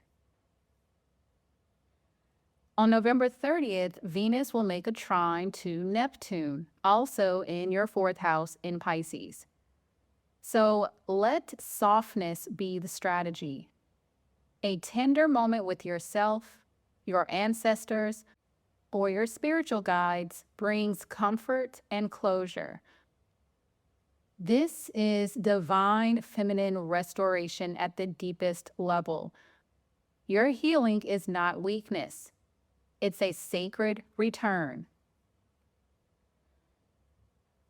On November 30th, Venus will make a trine to Neptune, also in your 4th house in Pisces. So let softness be the strategy. A tender moment with yourself, your ancestors, or your spiritual guides brings comfort and closure. This is divine feminine restoration at the deepest level. Your healing is not weakness. It's a sacred return.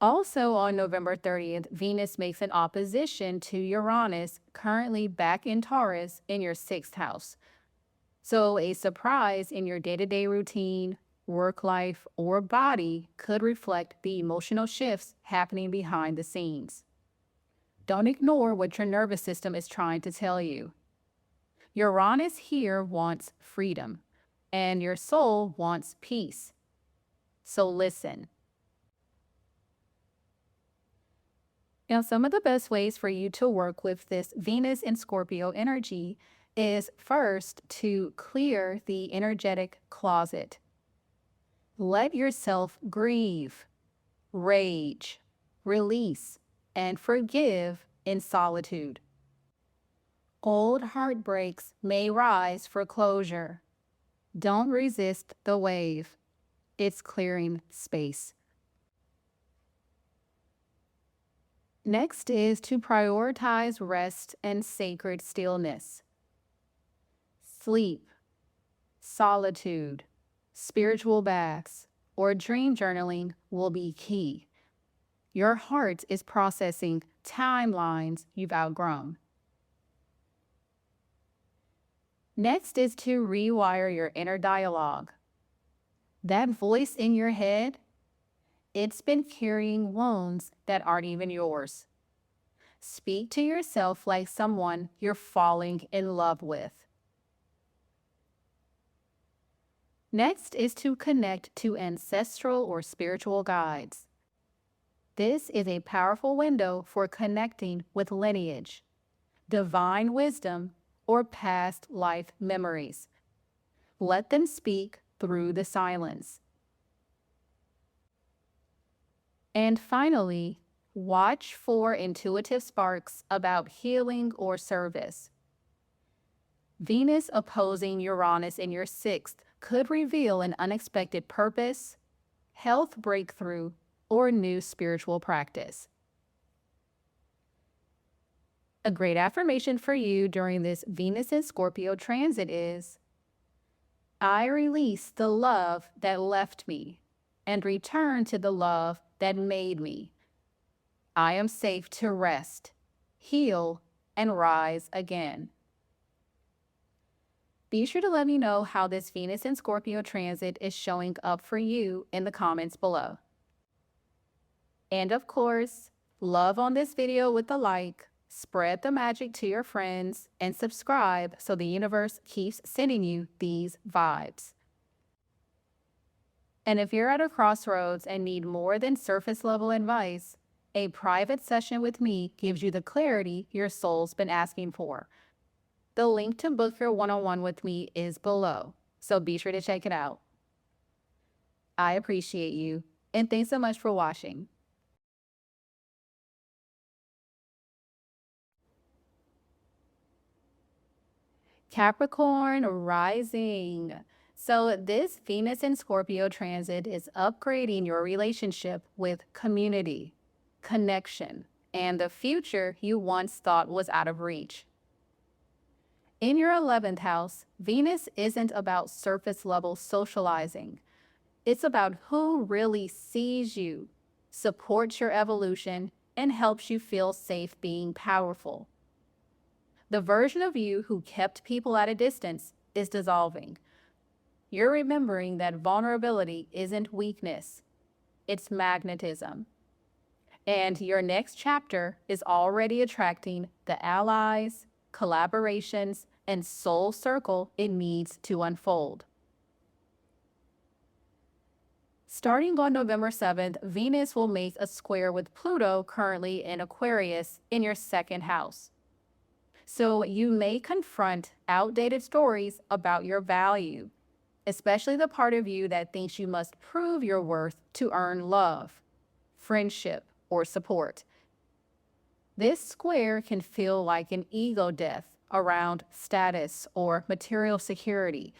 Also on November 30th, Venus makes an opposition to Uranus, currently back in Taurus in your 6th house. So a surprise in your day-to-day routine, work life, or body could reflect the emotional shifts happening behind the scenes. Don't ignore what your nervous system is trying to tell you. Uranus here wants freedom, and your soul wants peace. So listen. Now, some of the best ways for you to work with this Venus and Scorpio energy is first to clear the energetic closet. Let yourself grieve, rage, release, and forgive in solitude. Old heartbreaks may rise for closure. Don't resist the wave. It's clearing space. Next is to prioritize rest and sacred stillness. Sleep, solitude, spiritual baths, or dream journaling will be key. Your heart is processing timelines you've outgrown. Next is to rewire your inner dialogue. That voice in your head, it's been carrying wounds that aren't even yours. Speak to yourself like someone you're falling in love with. Next is to connect to ancestral or spiritual guides. This is a powerful window for connecting with lineage, divine wisdom, or past life memories. Let them speak through the silence. And finally, watch for intuitive sparks about healing or service. Venus opposing Uranus in your 6th could reveal an unexpected purpose, health breakthrough, or new spiritual practice. A great affirmation for you during this Venus and Scorpio transit is, I release the love that left me and return to the love that made me. I am safe to rest, heal, and rise again. Be sure to let me know how this Venus and Scorpio transit is showing up for you in the comments below. And of course, love on this video with a like, spread the magic to your friends, and subscribe so the universe keeps sending you these vibes. And if you're at a crossroads and need more than surface level advice, a private session with me gives you the clarity your soul's been asking for. The link to book your one-on-one with me is below, so be sure to check it out. I appreciate you, and thanks so much for watching. Capricorn rising. So this Venus and Scorpio transit is upgrading your relationship with community, connection, and the future you once thought was out of reach. In your 11th house, Venus isn't about surface level socializing. It's about who really sees you, supports your evolution, and helps you feel safe being powerful. The version of you who kept people at a distance is dissolving. You're remembering that vulnerability isn't weakness, it's magnetism. And your next chapter is already attracting the allies, collaborations, and soul circle it needs to unfold. Starting on November 7th, Venus will make a square with Pluto, currently in Aquarius, in your 2nd house. So you may confront outdated stories about your value. especially the part of you that thinks you must prove your worth to earn love, friendship, or support. This square can feel like an ego death around status or material security,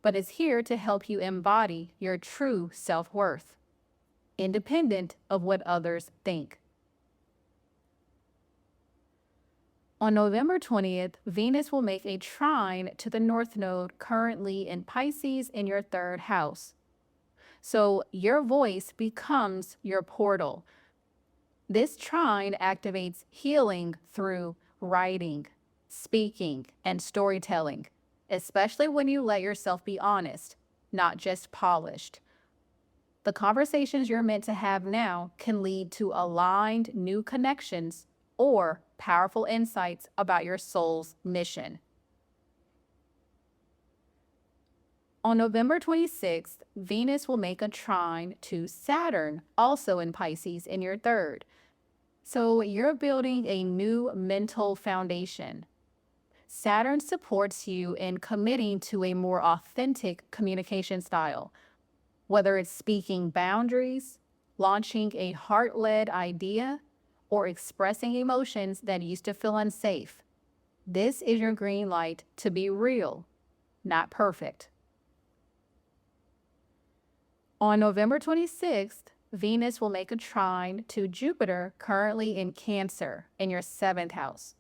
but is here to help you embody your true self-worth, independent of what others think. On November 20th, Venus will make a trine to the North Node currently in Pisces in your third house. So your voice becomes your portal. This trine activates healing through writing, speaking, and storytelling, especially when you let yourself be honest, not just polished. The conversations you're meant to have now can lead to aligned new connections or powerful insights about your soul's mission. On November 26th, Venus will make a trine to Saturn, also in Pisces, in your third. So you're building a new mental foundation. Saturn supports you in committing to a more authentic communication style, whether it's speaking boundaries, launching a heart-led idea, or expressing emotions that used to feel unsafe. This is your green light to be real, not perfect. On November 26th, Venus will make a trine to Jupiter currently in Cancer in your seventh house.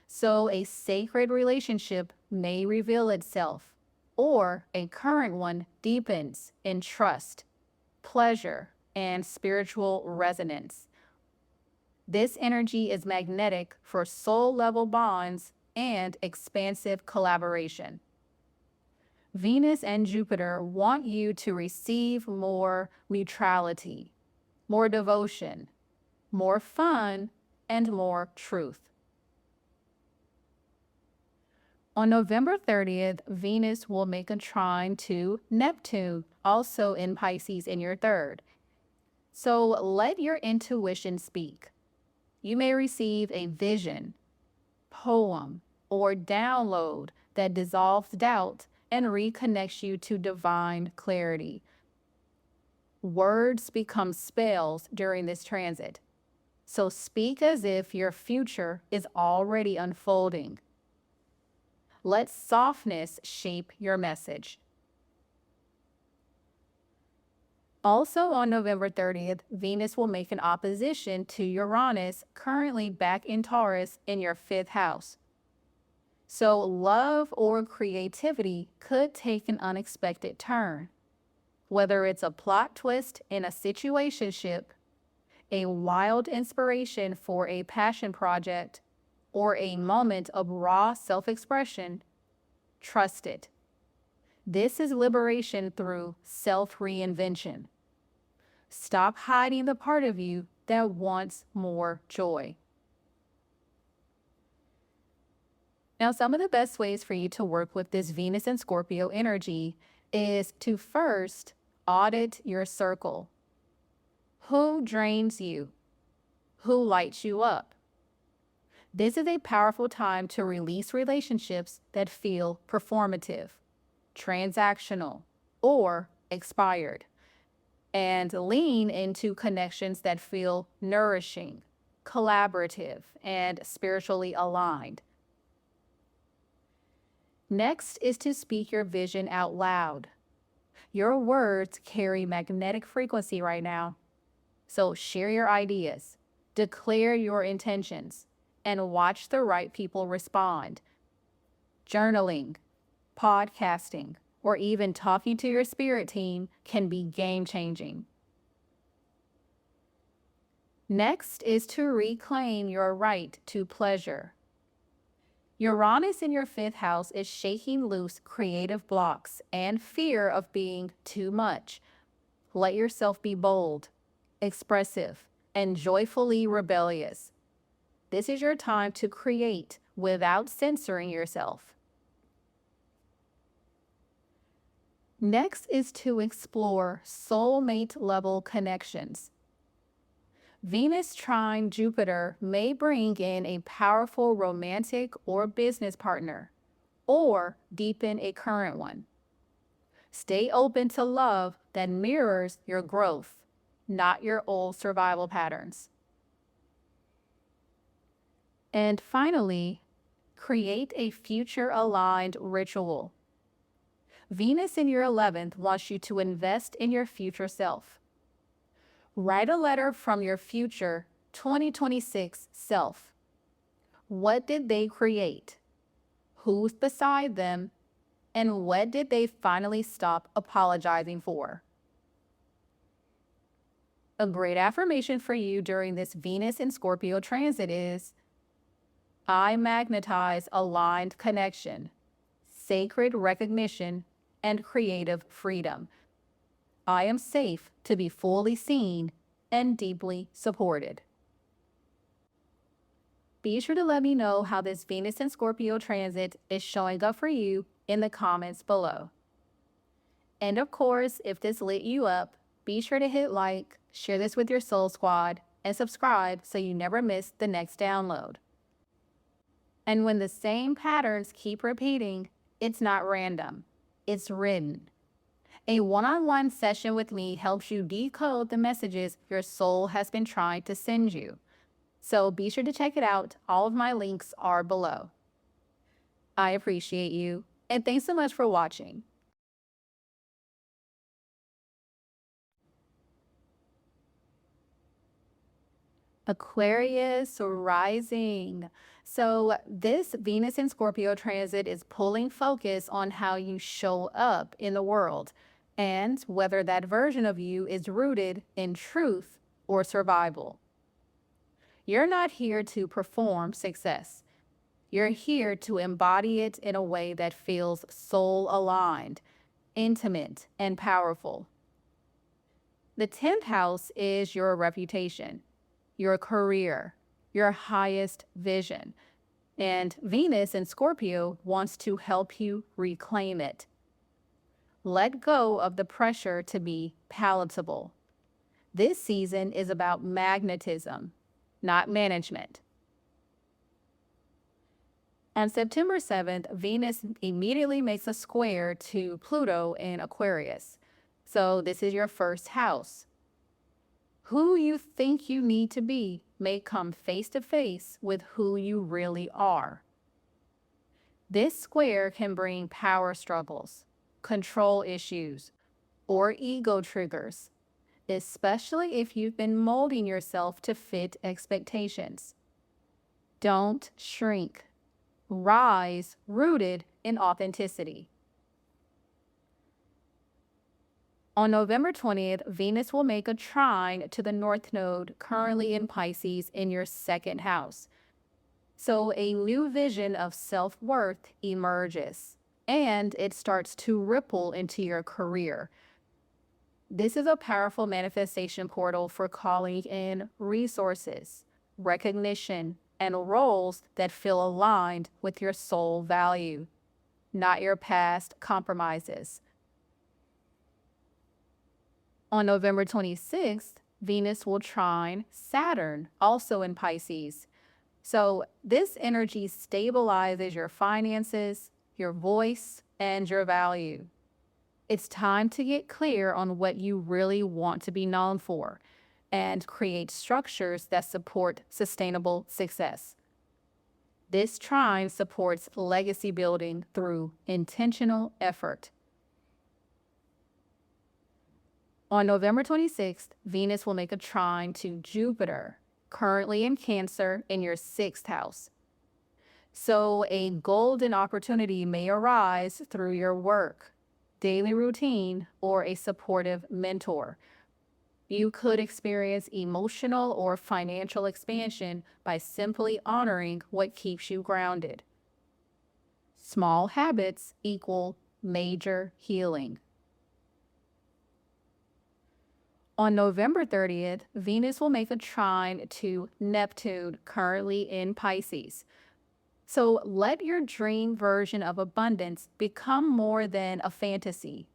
So a sacred relationship may reveal itself, or a current one deepens in trust, pleasure, and spiritual resonance. This energy is magnetic for soul-level bonds and expansive collaboration. Venus and Jupiter want you to receive more neutrality, more devotion, more fun, and more truth. On November 30th, Venus will make a trine to Neptune, also in Pisces in your third. So let your intuition speak. You may receive a vision, poem, or download that dissolves doubt and reconnects you to divine clarity. Words become spells during this transit. So speak as if your future is already unfolding. Let softness shape your message. Also on November 30th, Venus will make an opposition to Uranus, currently back in Taurus in your fifth house. So love or creativity could take an unexpected turn. Whether it's a plot twist in a situationship, a wild inspiration for a passion project, or a moment of raw self-expression, trust it. This is liberation through self-reinvention. Stop hiding the part of you that wants more joy. Now, some of the best ways for you to work with this Venus and Scorpio energy is to first audit your circle. Who drains you? Who lights you up? This is a powerful time to release relationships that feel performative, transactional, or expired, and lean into connections that feel nourishing, collaborative, and spiritually aligned. Next is to speak your vision out loud. Your words carry magnetic frequency right now. So share your ideas, declare your intentions, and watch the right people respond. Journaling, podcasting, or even talking to your spirit team can be game-changing. Next is to reclaim your right to pleasure. Uranus in your fifth house is shaking loose creative blocks and fear of being too much. Let yourself be bold, expressive, and joyfully rebellious. This is your time to create without censoring yourself. Next is to explore soulmate-level connections. Venus trine Jupiter may bring in a powerful romantic or business partner, or deepen a current one. Stay open to love that mirrors your growth, not your old survival patterns. And finally, create a future-aligned ritual. Venus in your 11th wants you to invest in your future self. Write a letter from your future 2026 self. What did they create? Who's beside them? And what did they finally stop apologizing for? A great affirmation for you during this Venus in Scorpio transit is, I magnetize aligned connection, sacred recognition, and creative freedom. I am safe to be fully seen and deeply supported. Be sure to let me know how this Venus in Scorpio transit is showing up for you in the comments below. And of course, if this lit you up, be sure to hit like, share this with your soul squad, and subscribe so you never miss the next download. And when the same patterns keep repeating, it's not random, it's written. A one-on-one session with me helps you decode the messages your soul has been trying to send you. So be sure to check it out. All of my links are below. I appreciate you, and thanks so much for watching. Aquarius rising. So this Venus in Scorpio transit is pulling focus on how you show up in the world and whether that version of you is rooted in truth or survival. You're not here to perform success. You're here to embody it in a way that feels soul aligned, intimate, and powerful. The 10th house is your reputation, your career, your highest vision. And Venus in Scorpio wants to help you reclaim it. Let go of the pressure to be palatable. This season is about magnetism, not management. On September 7th, Venus immediately makes a square to Pluto in Aquarius. So this is your first house. Who you think you need to be may come face to face with who you really are. This square can bring power struggles, control issues, or ego triggers, especially if you've been molding yourself to fit expectations. Don't shrink. Rise rooted in authenticity. On November 20th, Venus will make a trine to the North Node currently in Pisces in your 2nd house. So a new vision of self-worth emerges, and it starts to ripple into your career. This is a powerful manifestation portal for calling in resources, recognition, and roles that feel aligned with your soul value, not your past compromises. On November 26th, Venus will trine Saturn, also in Pisces. So this energy stabilizes your finances, your voice, and your value. It's time to get clear on what you really want to be known for and create structures that support sustainable success. This trine supports legacy building through intentional effort. On November 26th, Venus will make a trine to Jupiter, currently in Cancer in your 6th house. So a golden opportunity may arise through your work, daily routine, or a supportive mentor. You could experience emotional or financial expansion by simply honoring what keeps you grounded. Small habits equal major healing. On November 30th, Venus will make a trine to Neptune, currently in Pisces. So let your dream version of abundance become more than a fantasy.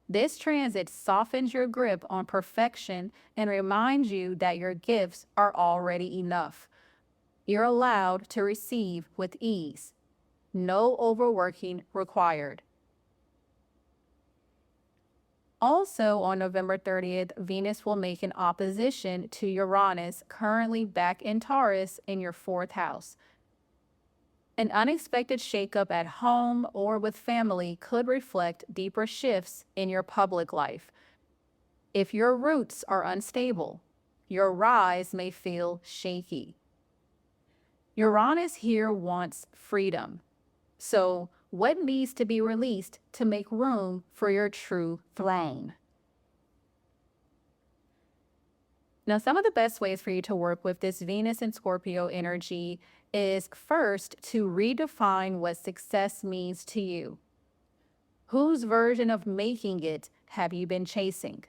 This transit softens your grip on perfection and reminds you that your gifts are already enough. You're allowed to receive with ease. No overworking required. Also, on November 30th, Venus will make an opposition to Uranus, currently back in Taurus in your fourth house. An unexpected shakeup at home or with family could reflect deeper shifts in your public life. If your roots are unstable, your rise may feel shaky. Uranus here wants freedom. So, what needs to be released to make room for your true throne? Now, some of the best ways for you to work with this Venus and Scorpio energy is first to redefine what success means to you. Whose version of making it have you been chasing?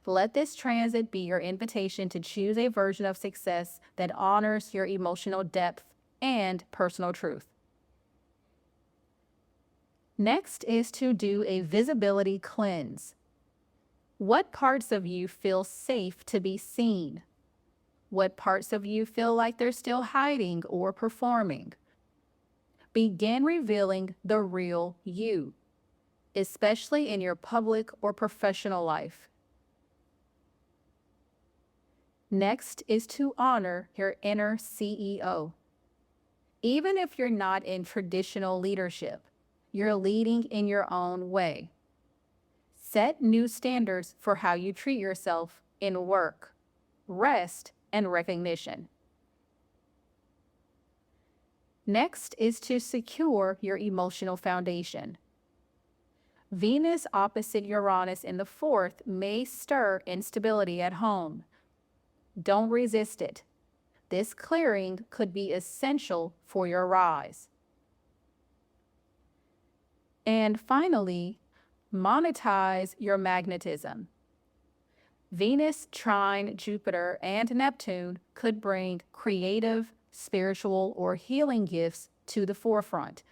Let this transit be your invitation to choose a version of success that honors your emotional depth and personal truth. Next is to do a visibility cleanse. What parts of you feel safe to be seen? What parts of you feel like they're still hiding or performing? Begin revealing the real you, especially in your public or professional life. Next is to honor your inner CEO. Even if you're not in traditional leadership, you're leading in your own way. Set new standards for how you treat yourself in work, rest, and recognition. Next is to secure your emotional foundation. Venus opposite Uranus in the fourth may stir instability at home. Don't resist it. This clearing could be essential for your rise. And finally, monetize your magnetism. Venus trine Jupiter and Neptune could bring creative, spiritual, or healing gifts to the forefront.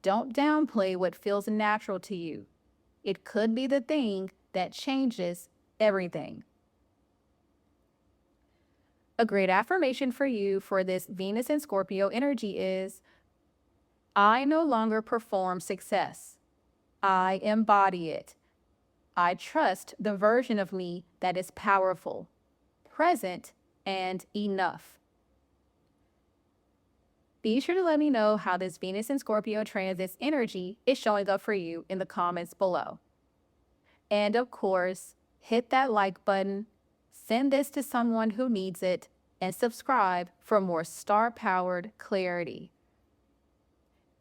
Don't downplay what feels natural to you. It could be the thing that changes everything. A great affirmation for you for this Venus and Scorpio energy is, I no longer perform success. I embody it. I trust the version of me that is powerful, present, and enough. Be sure to let me know how this Venus and Scorpio transit's energy is showing up for you in the comments below. And of course, hit that like button, send this to someone who needs it, and subscribe for more star-powered clarity.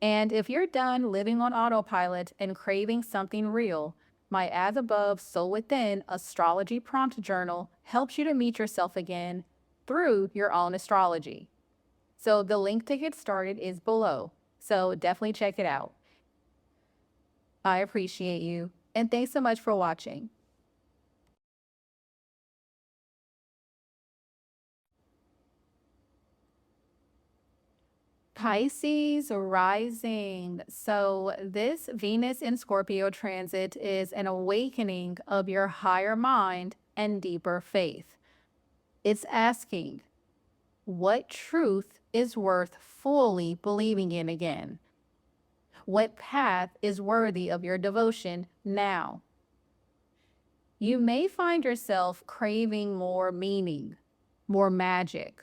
And if you're done living on autopilot and craving something real, my As Above, So Within astrology prompt journal helps you to meet yourself again through your own astrology. So the link to get started is below, so definitely check it out. I appreciate you, and thanks so much for watching. Pisces rising. So this Venus in Scorpio transit is an awakening of your higher mind and deeper faith. It's asking, what truth is worth fully believing in again? What path is worthy of your devotion now? You may find yourself craving more meaning, more magic,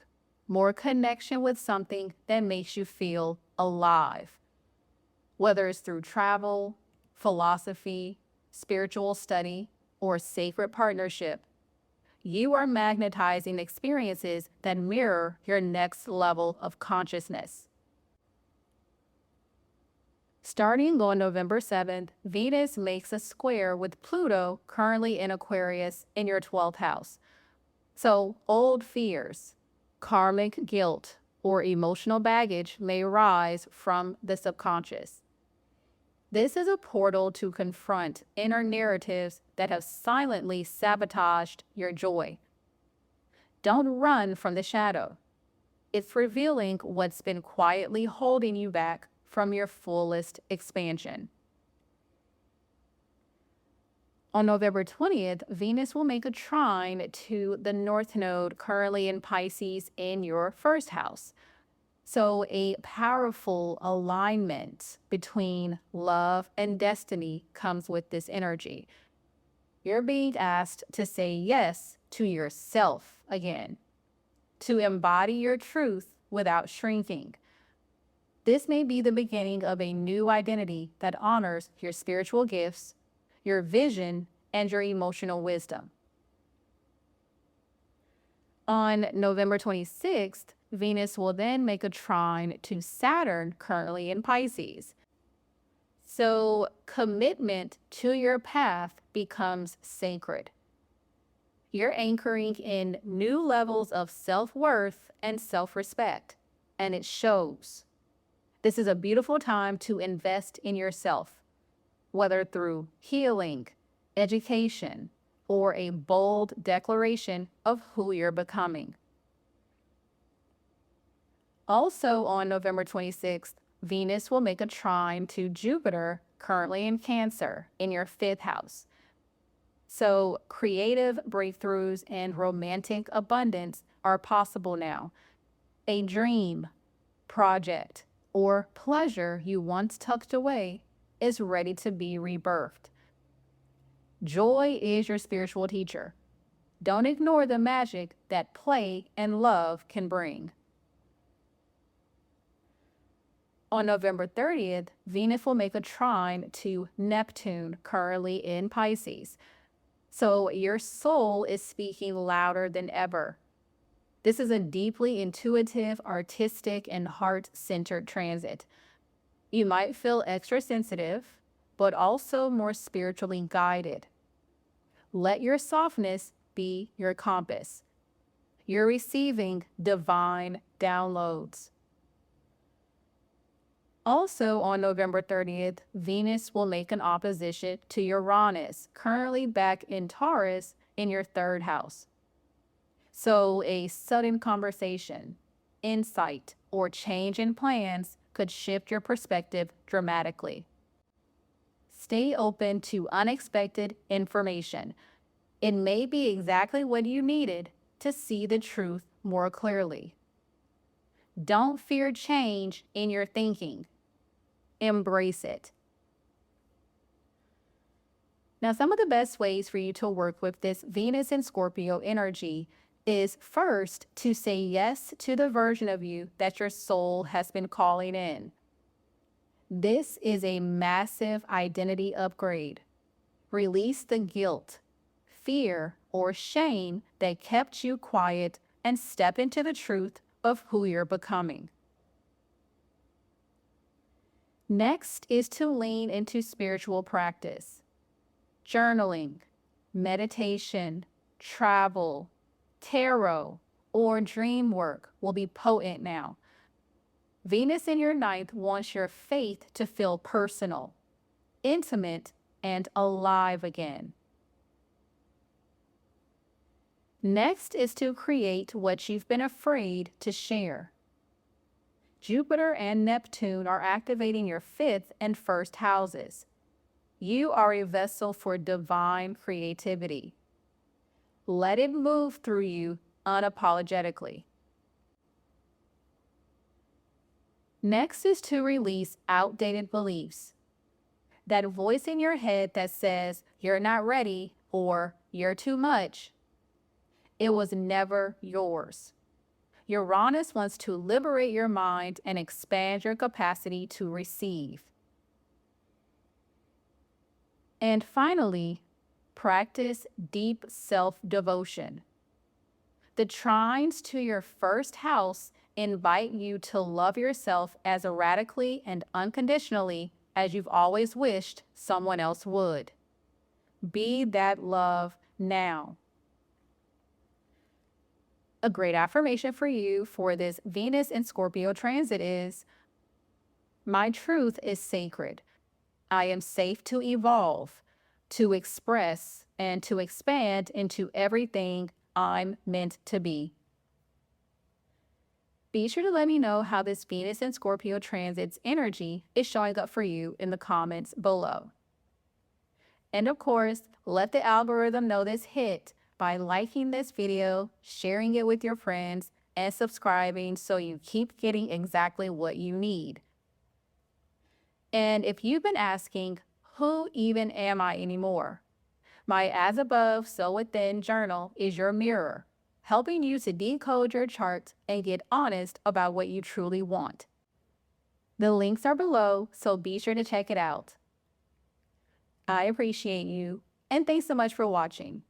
more connection with something that makes you feel alive. Whether it's through travel, philosophy, spiritual study, or sacred partnership, you are magnetizing experiences that mirror your next level of consciousness. Starting on November 7th, Venus makes a square with Pluto, currently in Aquarius, in your 12th house. So old fears, karmic guilt, or emotional baggage may rise from the subconscious. This is a portal to confront inner narratives that have silently sabotaged your joy. Don't run from the shadow. It's revealing what's been quietly holding you back from your fullest expansion. On November 20th, Venus will make a trine to the North Node, currently in Pisces, in your first house. So a powerful alignment between love and destiny comes with this energy. you're being asked to say yes to yourself again, to embody your truth without shrinking. This may be the beginning of a new identity that honors your spiritual gifts, your vision, and your emotional wisdom. On November 26th, Venus will then make a trine to Saturn, currently in Pisces. So commitment to your path becomes sacred. You're anchoring in new levels of self-worth and self-respect, and it shows. This is a beautiful time to invest in yourself, whether through healing, education, or a bold declaration of who you're becoming. Also on November 26th, Venus will make a trine to Jupiter, currently in Cancer, in your 5th house. So creative breakthroughs and romantic abundance are possible now. A dream, project, or pleasure you once tucked away is ready to be rebirthed. Joy is your spiritual teacher. Don't ignore the magic that play and love can bring. On November 30th, Venus will make a trine to Neptune, currently in Pisces. So your soul is speaking louder than ever. This is a deeply intuitive, artistic, and heart-centered transit. You might feel extra sensitive, but also more spiritually guided. Let your softness be your compass. You're receiving divine downloads. Also on November 30th, Venus will make an opposition to Uranus, currently back in Taurus in your 3rd house. So a sudden conversation, insight, or change in plans could shift your perspective dramatically. Stay open to unexpected information. It may be exactly what you needed to see the truth more clearly. Don't fear change in your thinking. Embrace it. Now, some of the best ways for you to work with this Venus and Scorpio energy is first to say yes to the version of you that your soul has been calling in. This is a massive identity upgrade. Release the guilt, fear, or shame that kept you quiet and step into the truth of who you're becoming. Next is to lean into spiritual practice. Journaling, meditation, travel, tarot, or dream work will be potent now. Venus in your 9th wants your faith to feel personal, intimate, and alive again. Next is to create what you've been afraid to share. Jupiter and Neptune are activating your 5th and 1st houses. You are a vessel for divine creativity. Let it move through you unapologetically. Next is to release outdated beliefs. That voice in your head that says you're not ready or you're too much. It was never yours. Uranus wants to liberate your mind and expand your capacity to receive. And finally, practice deep self-devotion. The trines to your 1st house invite you to love yourself as radically and unconditionally as you've always wished someone else would. Be that love now. A great affirmation for you for this Venus and Scorpio transit is, my truth is sacred. I am safe to evolve, to express, and to expand into everything I'm meant to be. Be sure to let me know how this Venus and Scorpio transit's energy is showing up for you in the comments below. And of course, let the algorithm know this hit by liking this video, sharing it with your friends, and subscribing so you keep getting exactly what you need. And if you've been asking, who even am I anymore? My As Above, So Within journal is your mirror, helping you to decode your chart and get honest about what you truly want. The links are below, so be sure to check it out. I appreciate you, and thanks so much for watching.